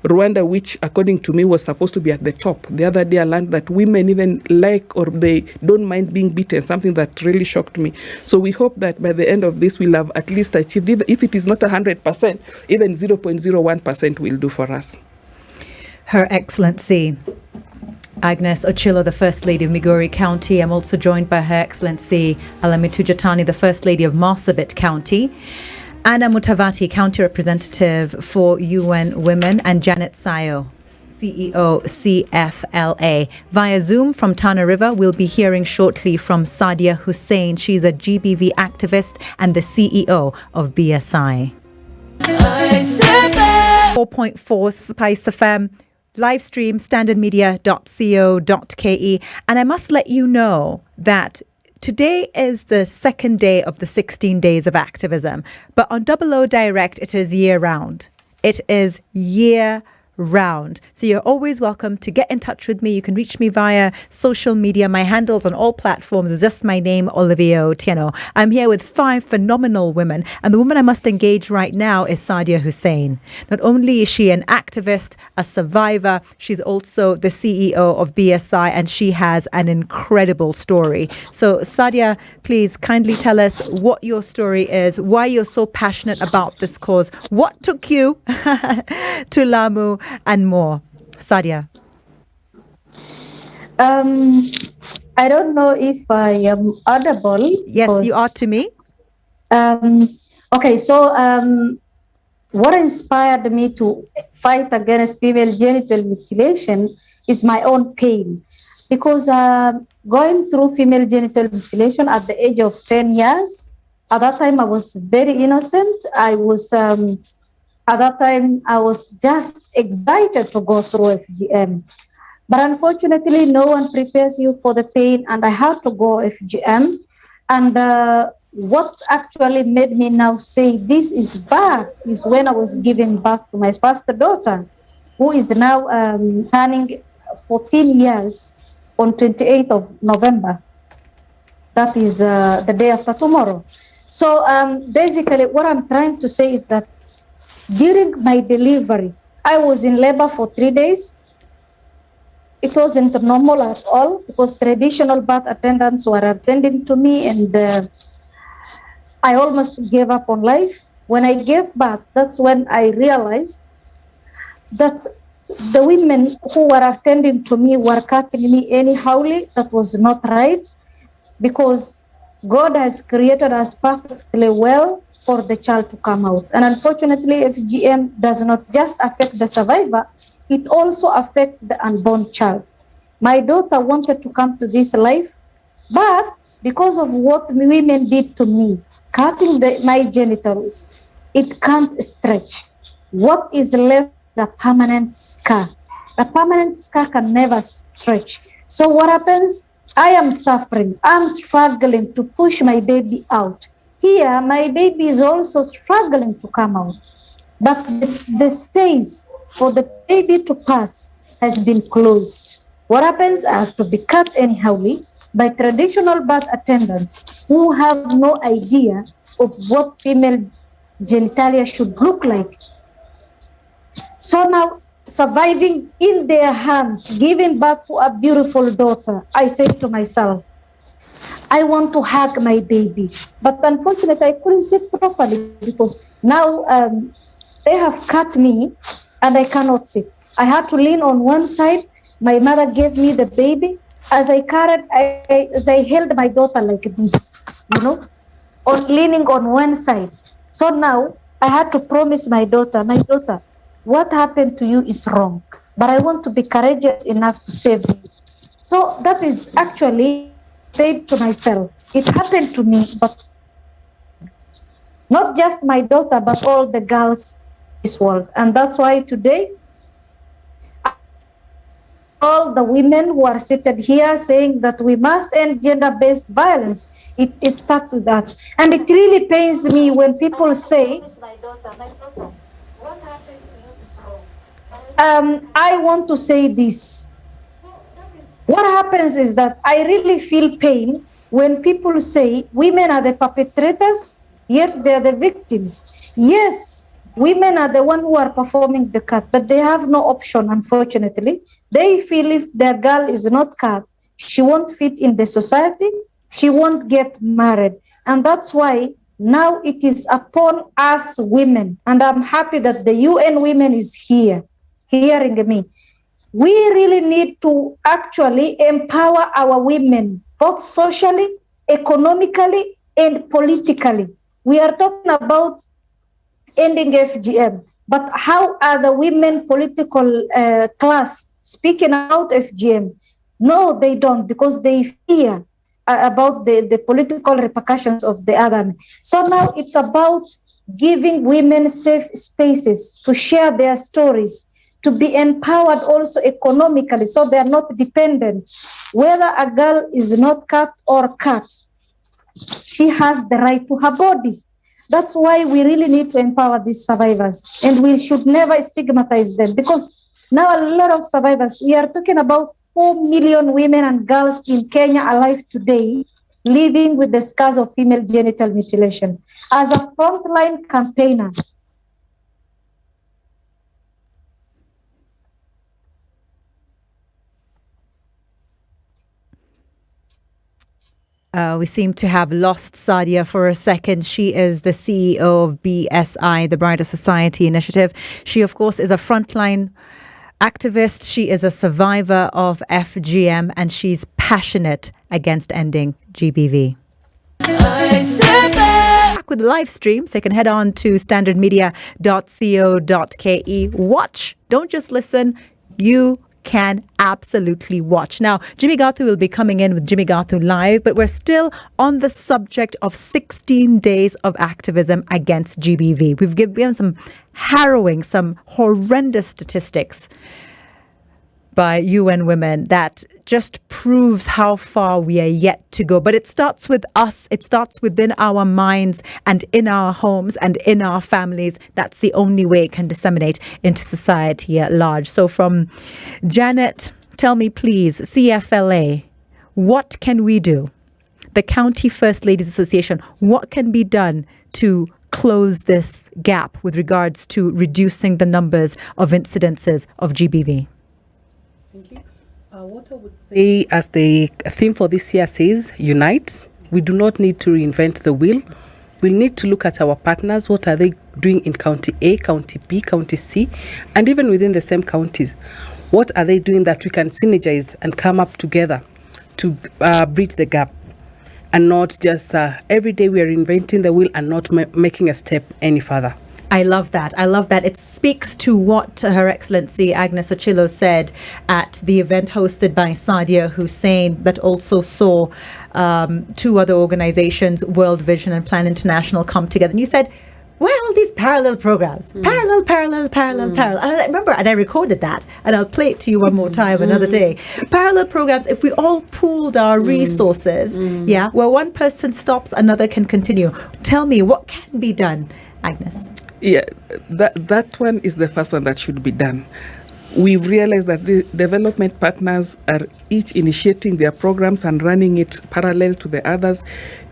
Rwanda, which according to me was supposed to be at the top. The other day I learned that women even like, or they don't mind being beaten, something that really shocked me. So we hope that by the end of this we'll have at least achieved, if it is not 100%, even 0.01% will do for us. Her Excellency Agnes Ochilo, the First Lady of Migori County. I'm also joined by Her Excellency Alamitu Jatani, the First Lady of Marsabit County. Anna Mutavati, County Representative for UN Women, and Janet Sayo, CEO, CFLA. Via Zoom from Tana River, we'll be hearing shortly from Sadia Hussain. She's a GBV activist and the CEO of BSI. 4.4 SpiceFM, live stream, standardmedia.co.ke. And I must let you know that today is the second day of the 16 days of activism, but on Double O Direct, it is year round. It is year round. So you're always welcome to get in touch with me. You can reach me via social media. My handles on all platforms is just my name, Olivia Otieno. I'm here with 5 phenomenal women, and the woman I must engage right now is Sadia Hussein. Not only is she an activist, a survivor, she's also the CEO of BSI, and she has an incredible story. So Sadia, please kindly tell us what your story is, why you're so passionate about this cause, what took you to Lamu, and more. Sadia. I don't know if I am audible. Yes, you are to me. Okay, so what inspired me to fight against female genital mutilation is my own pain. Because going through female genital mutilation at the age of 10 years, at that time I was very innocent. At that time, I was just excited to go through FGM. But unfortunately, no one prepares you for the pain, and I had to go FGM. And what actually made me now say this is bad is when I was giving birth to my first daughter, who is now turning 14 years on 28th of November. That is the day after tomorrow. So basically, what I'm trying to say is that during my delivery, I was in labor for 3 days. It wasn't normal at all because traditional birth attendants were attending to me, and I almost gave up on life. When I gave birth, that's when I realized that the women who were attending to me were cutting me anyhowly. That was not right, because God has created us perfectly well for the child to come out. And unfortunately, FGM does not just affect the survivor, it also affects the unborn child. My daughter wanted to come to this life, but because of what women did to me, cutting my genitals, it can't stretch. What is left is a permanent scar. A permanent scar can never stretch. So what happens? I am suffering. I'm struggling to push my baby out. Here, my baby is also struggling to come out. But the space for the baby to pass has been closed. What happens? I have to be cut anyhowly by traditional birth attendants who have no idea of what female genitalia should look like. So now, surviving in their hands, giving birth to a beautiful daughter, I say to myself, I want to hug my baby. But unfortunately, I couldn't sit properly because now they have cut me and I cannot sit. I had to lean on one side. My mother gave me the baby. As I carried, as I held my daughter like this, leaning on one side. So now I had to promise my daughter, what happened to you is wrong, but I want to be courageous enough to save you. So that is actually said to myself, it happened to me, but not just my daughter, but all the girls in this world. And that's why today, all the women who are seated here saying that we must end gender-based violence, it starts with that. And it really pains me when people say, I want to say this. What happens is that I really feel pain when people say women are the perpetrators, yet they are the victims. Yes, women are the ones who are performing the cut, but they have no option, unfortunately. They feel if their girl is not cut, she won't fit in the society, she won't get married. And that's why now it is upon us women, and I'm happy that the UN Women is here, hearing me. We really need to actually empower our women, both socially, economically, and politically. We are talking about ending FGM, but how are the women political class speaking out FGM? No, they don't, because they fear about the political repercussions of the other. So now it's about giving women safe spaces to share their stories, to be empowered also economically, so they are not dependent. Whether a girl is not cut or cut, she has the right to her body. That's why we really need to empower these survivors, and we should never stigmatize them, because now a lot of survivors, we are talking about 4 million women and girls in Kenya alive today, living with the scars of female genital mutilation. As a frontline campaigner, we seem to have lost Sadia for a second. She is the CEO of BSI, the Brighter Society Initiative. She, of course, is a frontline activist. She is a survivor of FGM, and she's passionate against ending GBV. Back with the live stream, so you can head on to standardmedia.co.ke. Watch, don't just listen. You can absolutely watch. Now, Jimmy Gathu will be coming in with Jimmy Gathu Live, but we're still on the subject of 16 days of activism against GBV. We've given some harrowing, some horrendous statistics by UN Women that just proves how far we are yet to go. But it starts with us. It starts within our minds and in our homes and in our families. That's the only way it can disseminate into society at large. So from Janet, tell me please, CFLA, what can we do? The County First Ladies Association, what can be done to close this gap with regards to reducing the numbers of incidences of GBV? Thank you. What I would say, as the theme for this year says, unite. We do not need to reinvent the wheel. We need to look at our partners. What are they doing in County A, County B, County C, and even within the same counties? What are they doing that we can synergize and come up together to bridge the gap? And not just every day we are inventing the wheel and not making a step any further. I love that. I love that. It speaks to what Her Excellency Agnes Ochilo said at the event hosted by Sadia Hussein, that also saw two other organizations, World Vision and Plan International, come together. And you said, well, these parallel programs, parallel. And I remember, and I recorded that, and I'll play it to you one more time another day. Parallel programs, if we all pooled our resources, where one person stops, another can continue. Tell me, what can be done, Agnes? Yeah, that one is the first one that should be done. We've realized that the development partners are each initiating their programs and running it parallel to the others,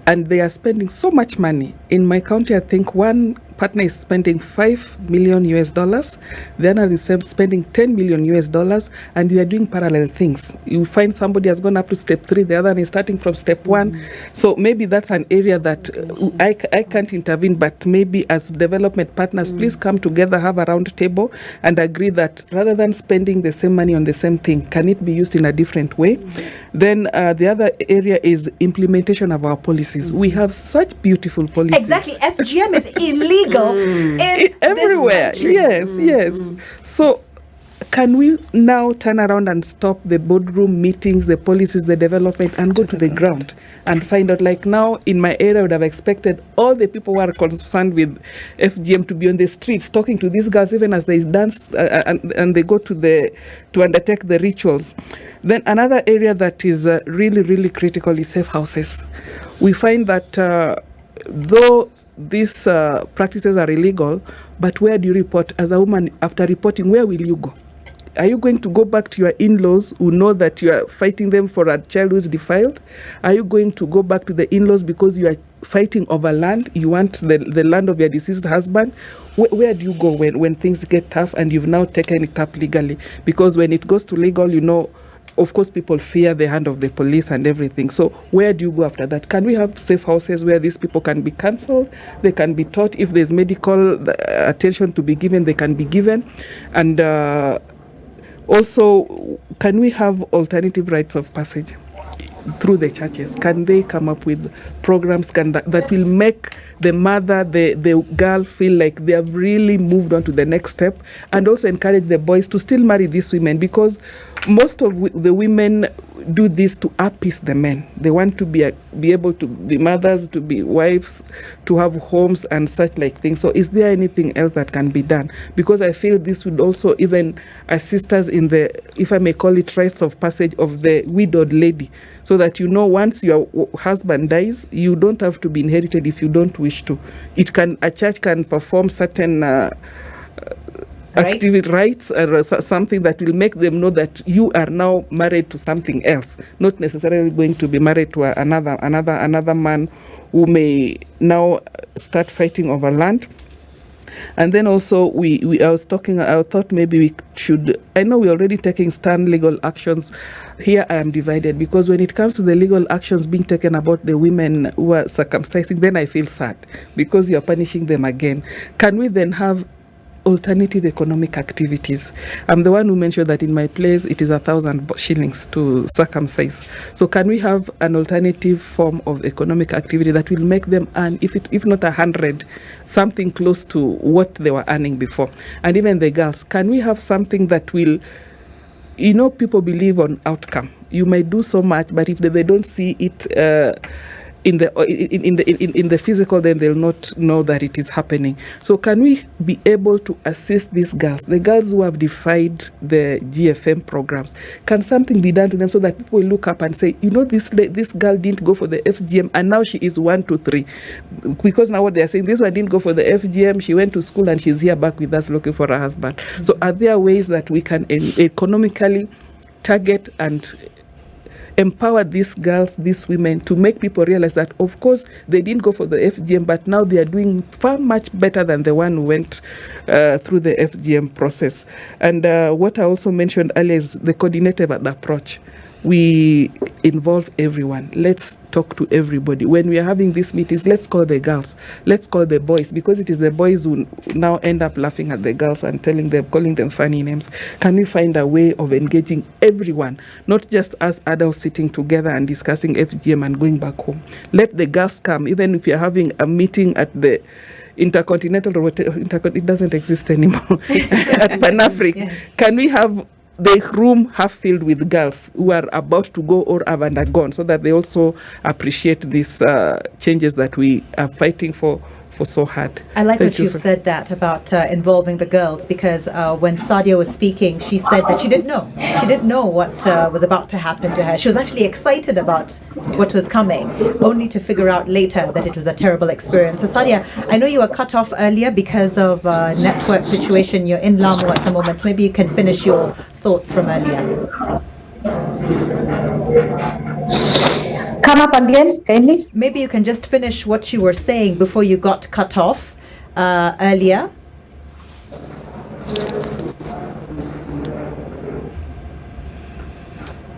and they are spending so much money. In my county, I think one partner is spending $5 million, the other is spending $10 million, and they are doing parallel things. You find somebody has gone up to step 3, the other is starting from step 1. So maybe that's an area that I can't intervene, but maybe as development partners, please come together, have a round table, and agree that rather than spending the same money on the same thing, can it be used in a different way? Then the other area is implementation of our policies. We have such beautiful policies. Exactly. FGM is illegal everywhere. Yes. So can we now turn around and stop the boardroom meetings, the policies, the development, and go to the ground and find out? Like now in my area, I would have expected all the people who are concerned with FGM to be on the streets talking to these girls even as they dance and they go to undertake the rituals. Then another area that is really, really critical is safe houses. We find that though these practices are illegal, but where do you report? As a woman, after reporting, where will you go? Are you going to go back to your in-laws who know that you are fighting them for a child who is defiled? Are you going to go back to the in-laws because you are fighting over land? You want the land of your deceased husband? Where do you go when things get tough and you've now taken it up legally? Because when it goes to legal, of course, people fear the hand of the police and everything. So where do you go after that? Can we have safe houses where these people can be cancelled? They can be taught. If there's medical attention to be given, they can be given. And also, can we have alternative rites of passage through the churches? Can they come up with programs that will make the mother, the girl feel like they have really moved on to the next step, and also encourage the boys to still marry these women, because most of the women do this to appease the men. They want to be able to be mothers, to be wives, to have homes and such like things. So is there anything else that can be done? Because I feel this would also even assist us in the, if I may call it, rites of passage of the widowed lady, so that once your husband dies, you don't have to be inherited if you don't wish to. A church can perform certain rights or something that will make them know that you are now married to something else, not necessarily going to be married to another man who may now start fighting over land. And then also I thought maybe we should, I know we're already taking stern legal actions. Here I am divided, because when it comes to the legal actions being taken about the women who are circumcising, then I feel sad because you're punishing them again. Can we then have alternative economic activities? I'm the one who mentioned that in my place it is 1,000 shillings to circumcise. So can we have an alternative form of economic activity that will make them earn, if not 100, something close to what they were earning before? And even the girls, can we have something that will, people believe on outcome. You might do so much, but if they don't see it in the physical, then they'll not know that it is happening. So can we be able to assist these girls, the girls who have defied the GFM programs? Can something be done to them so that people will look up and say, this girl didn't go for the FGM and now she is 1, 2, 3? Because now what they are saying, this one didn't go for the FGM, she went to school and she's here back with us looking for a husband. Mm-hmm. So are there ways that we can economically target and empower these girls, these women, to make people realize that, of course, they didn't go for the FGM, but now they are doing far much better than the one who went through the FGM process. And what I also mentioned earlier is the coordinated approach. We involve everyone. Let's talk to everybody. When we are having these meetings, let's call the girls, let's call the boys, because it is the boys who now end up laughing at the girls and calling them funny names. Can we find a way of engaging everyone, not just us adults sitting together and discussing FGM and going back home? Let the girls come, even if you're having a meeting at the Intercontinental, it doesn't exist anymore, at Pan-Africa. Yeah. Can we have the room half filled with girls who are about to go or have undergone, so that they also appreciate these changes that we are fighting for so hard? I like what you've said that about involving the girls, because when Sadia was speaking, she said that she didn't know what was about to happen to her. She was actually excited about what was coming, only to figure out later that it was a terrible experience. So Sadia, I know you were cut off earlier because of network situation. You're in Lamu at the moment, so maybe you can finish your thoughts from earlier. Come up again, kindly. Maybe you can just finish what you were saying before you got cut off earlier.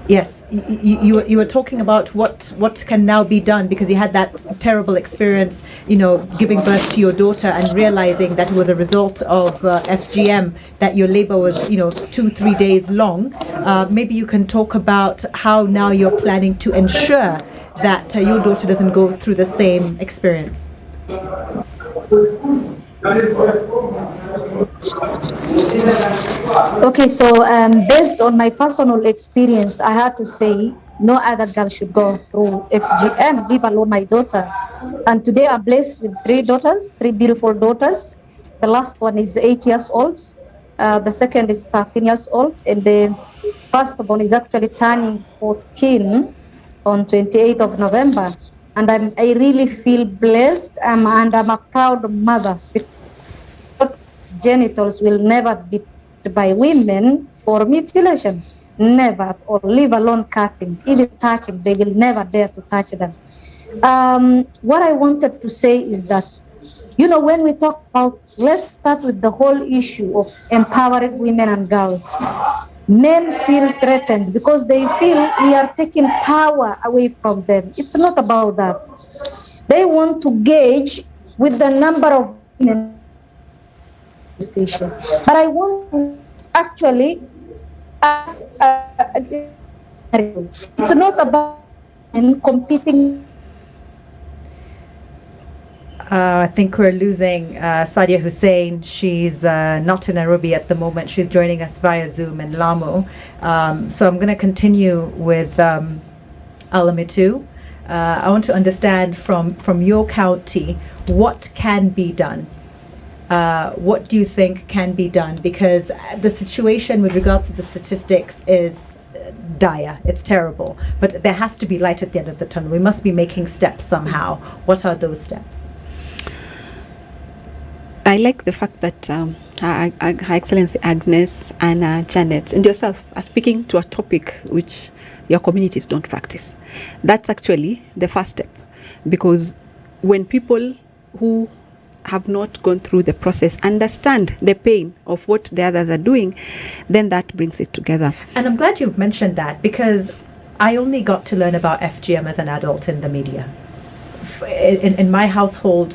Yes, you were talking about what can now be done, because you had that terrible experience, giving birth to your daughter and realizing that it was a result of FGM, that your labor was 2-3 days long. Maybe you can talk about how now you're planning to ensure that your daughter doesn't go through the same experience. Okay, so based on my personal experience, I have to say no other girl should go through FGM, leave alone my daughter. And today I'm blessed with 3 daughters, 3 beautiful daughters. The last one is 8 years old. The second is 13 years old. And the firstborn is actually turning 14 on 28th of November. And I really feel blessed, and I'm a proud mother. Genitals will never be by women for mutilation, never at all, leave alone cutting, even touching, they will never dare to touch them. What I wanted to say is that, when we talk about, let's start with the whole issue of empowering women and girls. Men feel threatened because they feel we are taking power away from them. It's not about that. They want to gauge with the number of women station. But I want to actually ask, it's not about competing. I think we're losing Sadia Hussein. She's not in Nairobi at the moment. She's joining us via Zoom in Lamu. So I'm going to continue with Alamitu. I want to understand from your county, what can be done? What do you think can be done? Because the situation with regards to the statistics is dire. It's terrible. But there has to be light at the end of the tunnel. We must be making steps somehow. What are those steps? I like the fact that Her Excellency Agnes, Anna, Janet, and yourself are speaking to a topic which your communities don't practice. That's actually the first step, because when people who have not gone through the process understand the pain of what the others are doing, then that brings it together. And I'm glad you've mentioned that, because I only got to learn about FGM as an adult in the media. In my household,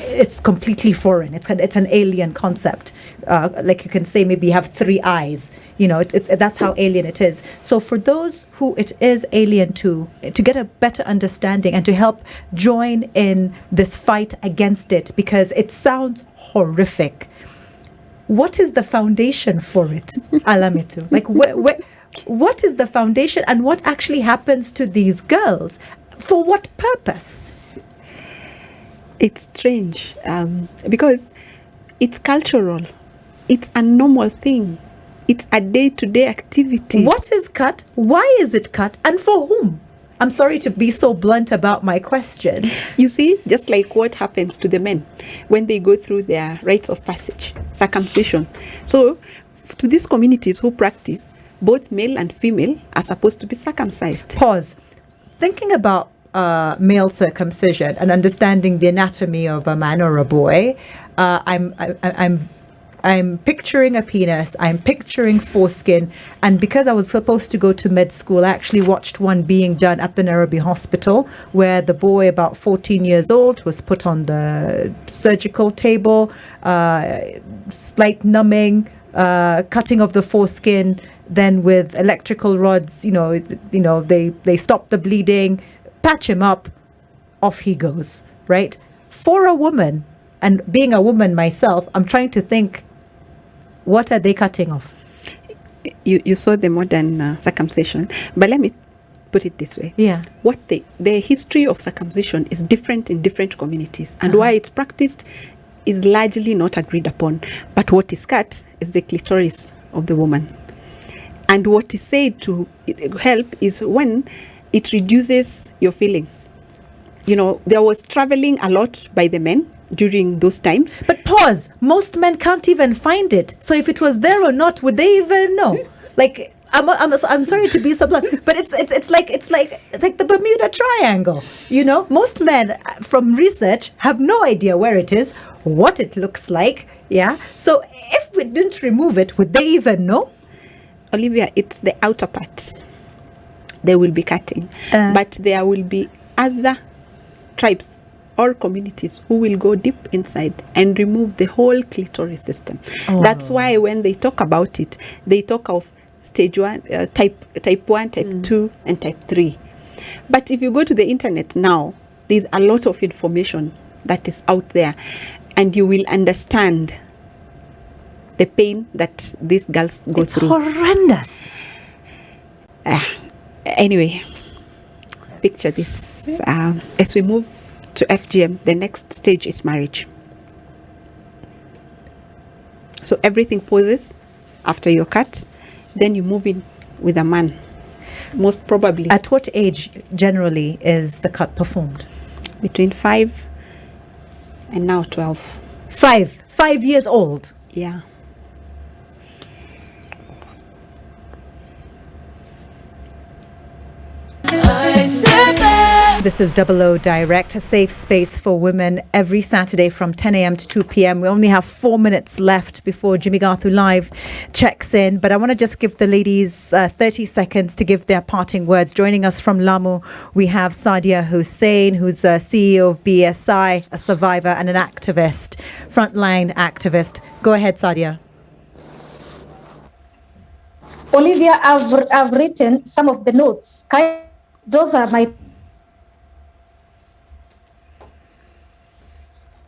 it's completely foreign. It's an alien concept. Like you can say, maybe you have three eyes. You know, that's how alien it is. So for those who it is alien to get a better understanding and to help join in this fight against it, because it sounds horrific. What is the foundation for it, Alamitu? Like, what is the foundation, and what actually happens to these girls? For what purpose? It's strange because it's cultural. It's a normal thing. It's a day-to-day activity. What is cut? Why is it cut? And for whom? I'm sorry to be so blunt about my question. You see, just like what happens to the men when they go through their rites of passage, circumcision. So, to these communities who practice, both male and female are supposed to be circumcised. Pause. Thinking about male circumcision and understanding the anatomy of a man or a boy, I'm picturing a penis, I'm picturing foreskin, and because I was supposed to go to med school, I actually watched one being done at the Nairobi hospital, where the boy, about 14 years old, was put on the surgical table, slight numbing, cutting of the foreskin, then with electrical rods, they stop the bleeding, patch him up, off he goes, right? For a woman, and being a woman myself, I'm trying to think, what are they cutting off? You saw the modern circumcision, but let me put it this way. Yeah. The history of circumcision is different in different communities, and why it's practiced is largely not agreed upon. But what is cut is the clitoris of the woman. And what is said to help is when it reduces your feelings. There was traveling a lot by the men during those times. But pause. Most men can't even find it. So if it was there or not, would they even know? Like, I'm sorry to be so blunt, but it's like the Bermuda Triangle. Most men from research have no idea where it is, what it looks like. Yeah. So if we didn't remove it, would they even know? Olivia, it's the outer part. They will be cutting, but there will be other tribes or communities who will go deep inside and remove the whole clitoris system. Oh. That's why when they talk about it, they talk of stage 1, type 1, type 2, and type 3. But if you go to the internet now, there's a lot of information that is out there, and you will understand the pain that these girls go through. It's horrendous. Anyway, picture this. As we move to FGM, the next stage is marriage. So everything pauses after you're cut, then you move in with a man, most probably. At what age generally is the cut performed? Between 5 and now 12. 5 years old? Yeah. This is 00 Direct, a safe space for women every Saturday from 10 a.m. to 2 p.m. We only have 4 minutes left before Jimmy Garthu Live checks in, but I want to just give the ladies 30 seconds to give their parting words. Joining us from Lamu, we have Sadia Hussain, who's a CEO of BSI, a survivor and an activist, frontline activist. Go ahead, Sadia. Olivia, I've written some of the notes. Those are my...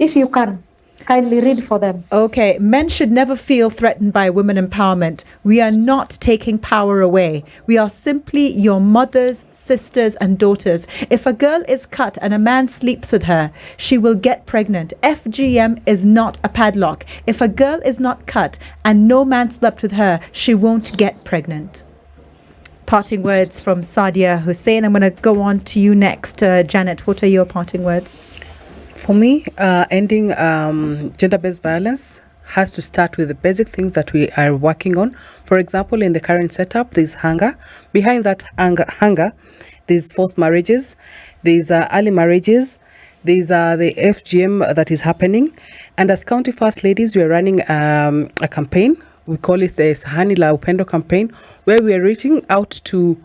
If you can, kindly read for them. Okay. Men should never feel threatened by women empowerment. We are not taking power away. We are simply your mothers, sisters, and daughters. If a girl is cut and a man sleeps with her, she will get pregnant. FGM is not a padlock. If a girl is not cut and no man slept with her, she won't get pregnant. parting words from Sadia Hussein. I'm going to go on to you next. Janet, what are your parting words? For me, ending gender-based violence has to start with the basic things that we are working on. For example, in the current setup, there's hunger. Behind that hunger, there's forced marriages, there's early marriages, there's the FGM that is happening. And as County First Ladies, we're running a campaign. We call it the Sahani La Upendo campaign, where we are reaching out to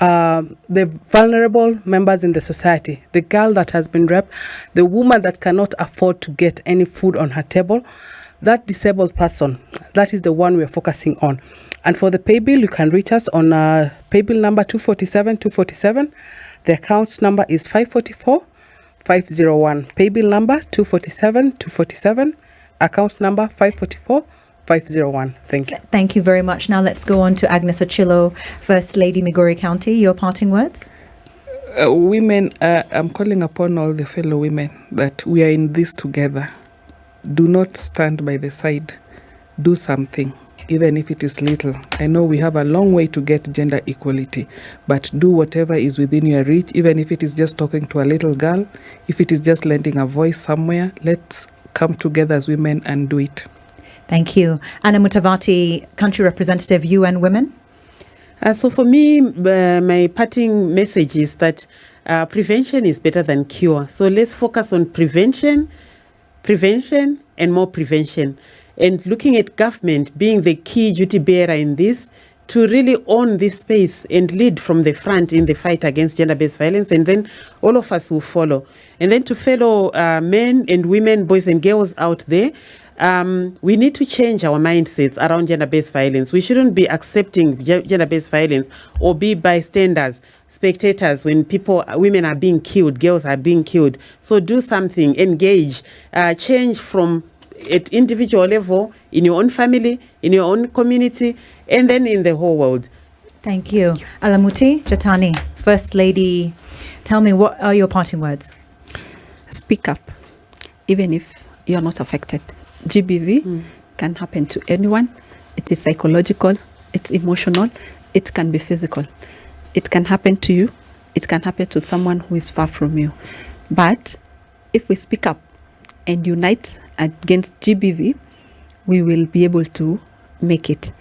the vulnerable members in the society, the girl that has been raped, the woman that cannot afford to get any food on her table, that disabled person. That is the one we are focusing on. And for the pay bill, you can reach us on pay bill number 247. The account number is 544-501. Pay bill number 247, account number 544-501. Thank you. Thank you very much. Now let's go on to Agnes Ochilo, First Lady, Migori County. Your parting words? Women, I'm calling upon all the fellow women that we are in this together. Do not stand by the side. Do something, even if it is little. I know we have a long way to get gender equality, but do whatever is within your reach, even if it is just talking to a little girl, if it is just lending a voice somewhere. Let's come together as women and do it. Thank you. Anna Mutavati, Country Representative, UN Women. So for me, my parting message is that prevention is better than cure. So let's focus on prevention, and more prevention. And looking at government being the key duty bearer in this, to really own this space and lead from the front in the fight against gender-based violence, and then all of us will follow. And then to fellow men and women, boys and girls out there, we need to change our mindsets around gender-based violence. We shouldn't be accepting gender-based violence or be bystanders, spectators when women are being killed, girls are being killed. So do something, engage, change from at individual level, in your own family, in your own community, and then in the whole world. Thank you. Alamuti Jatani, First Lady, tell me, what are your parting words? Speak up, even if you're not affected. GBV can happen to anyone. It is psychological, it's emotional, it can be physical. It can happen to you, it can happen to someone who is far from you. But if we speak up and unite against GBV, we will be able to make it.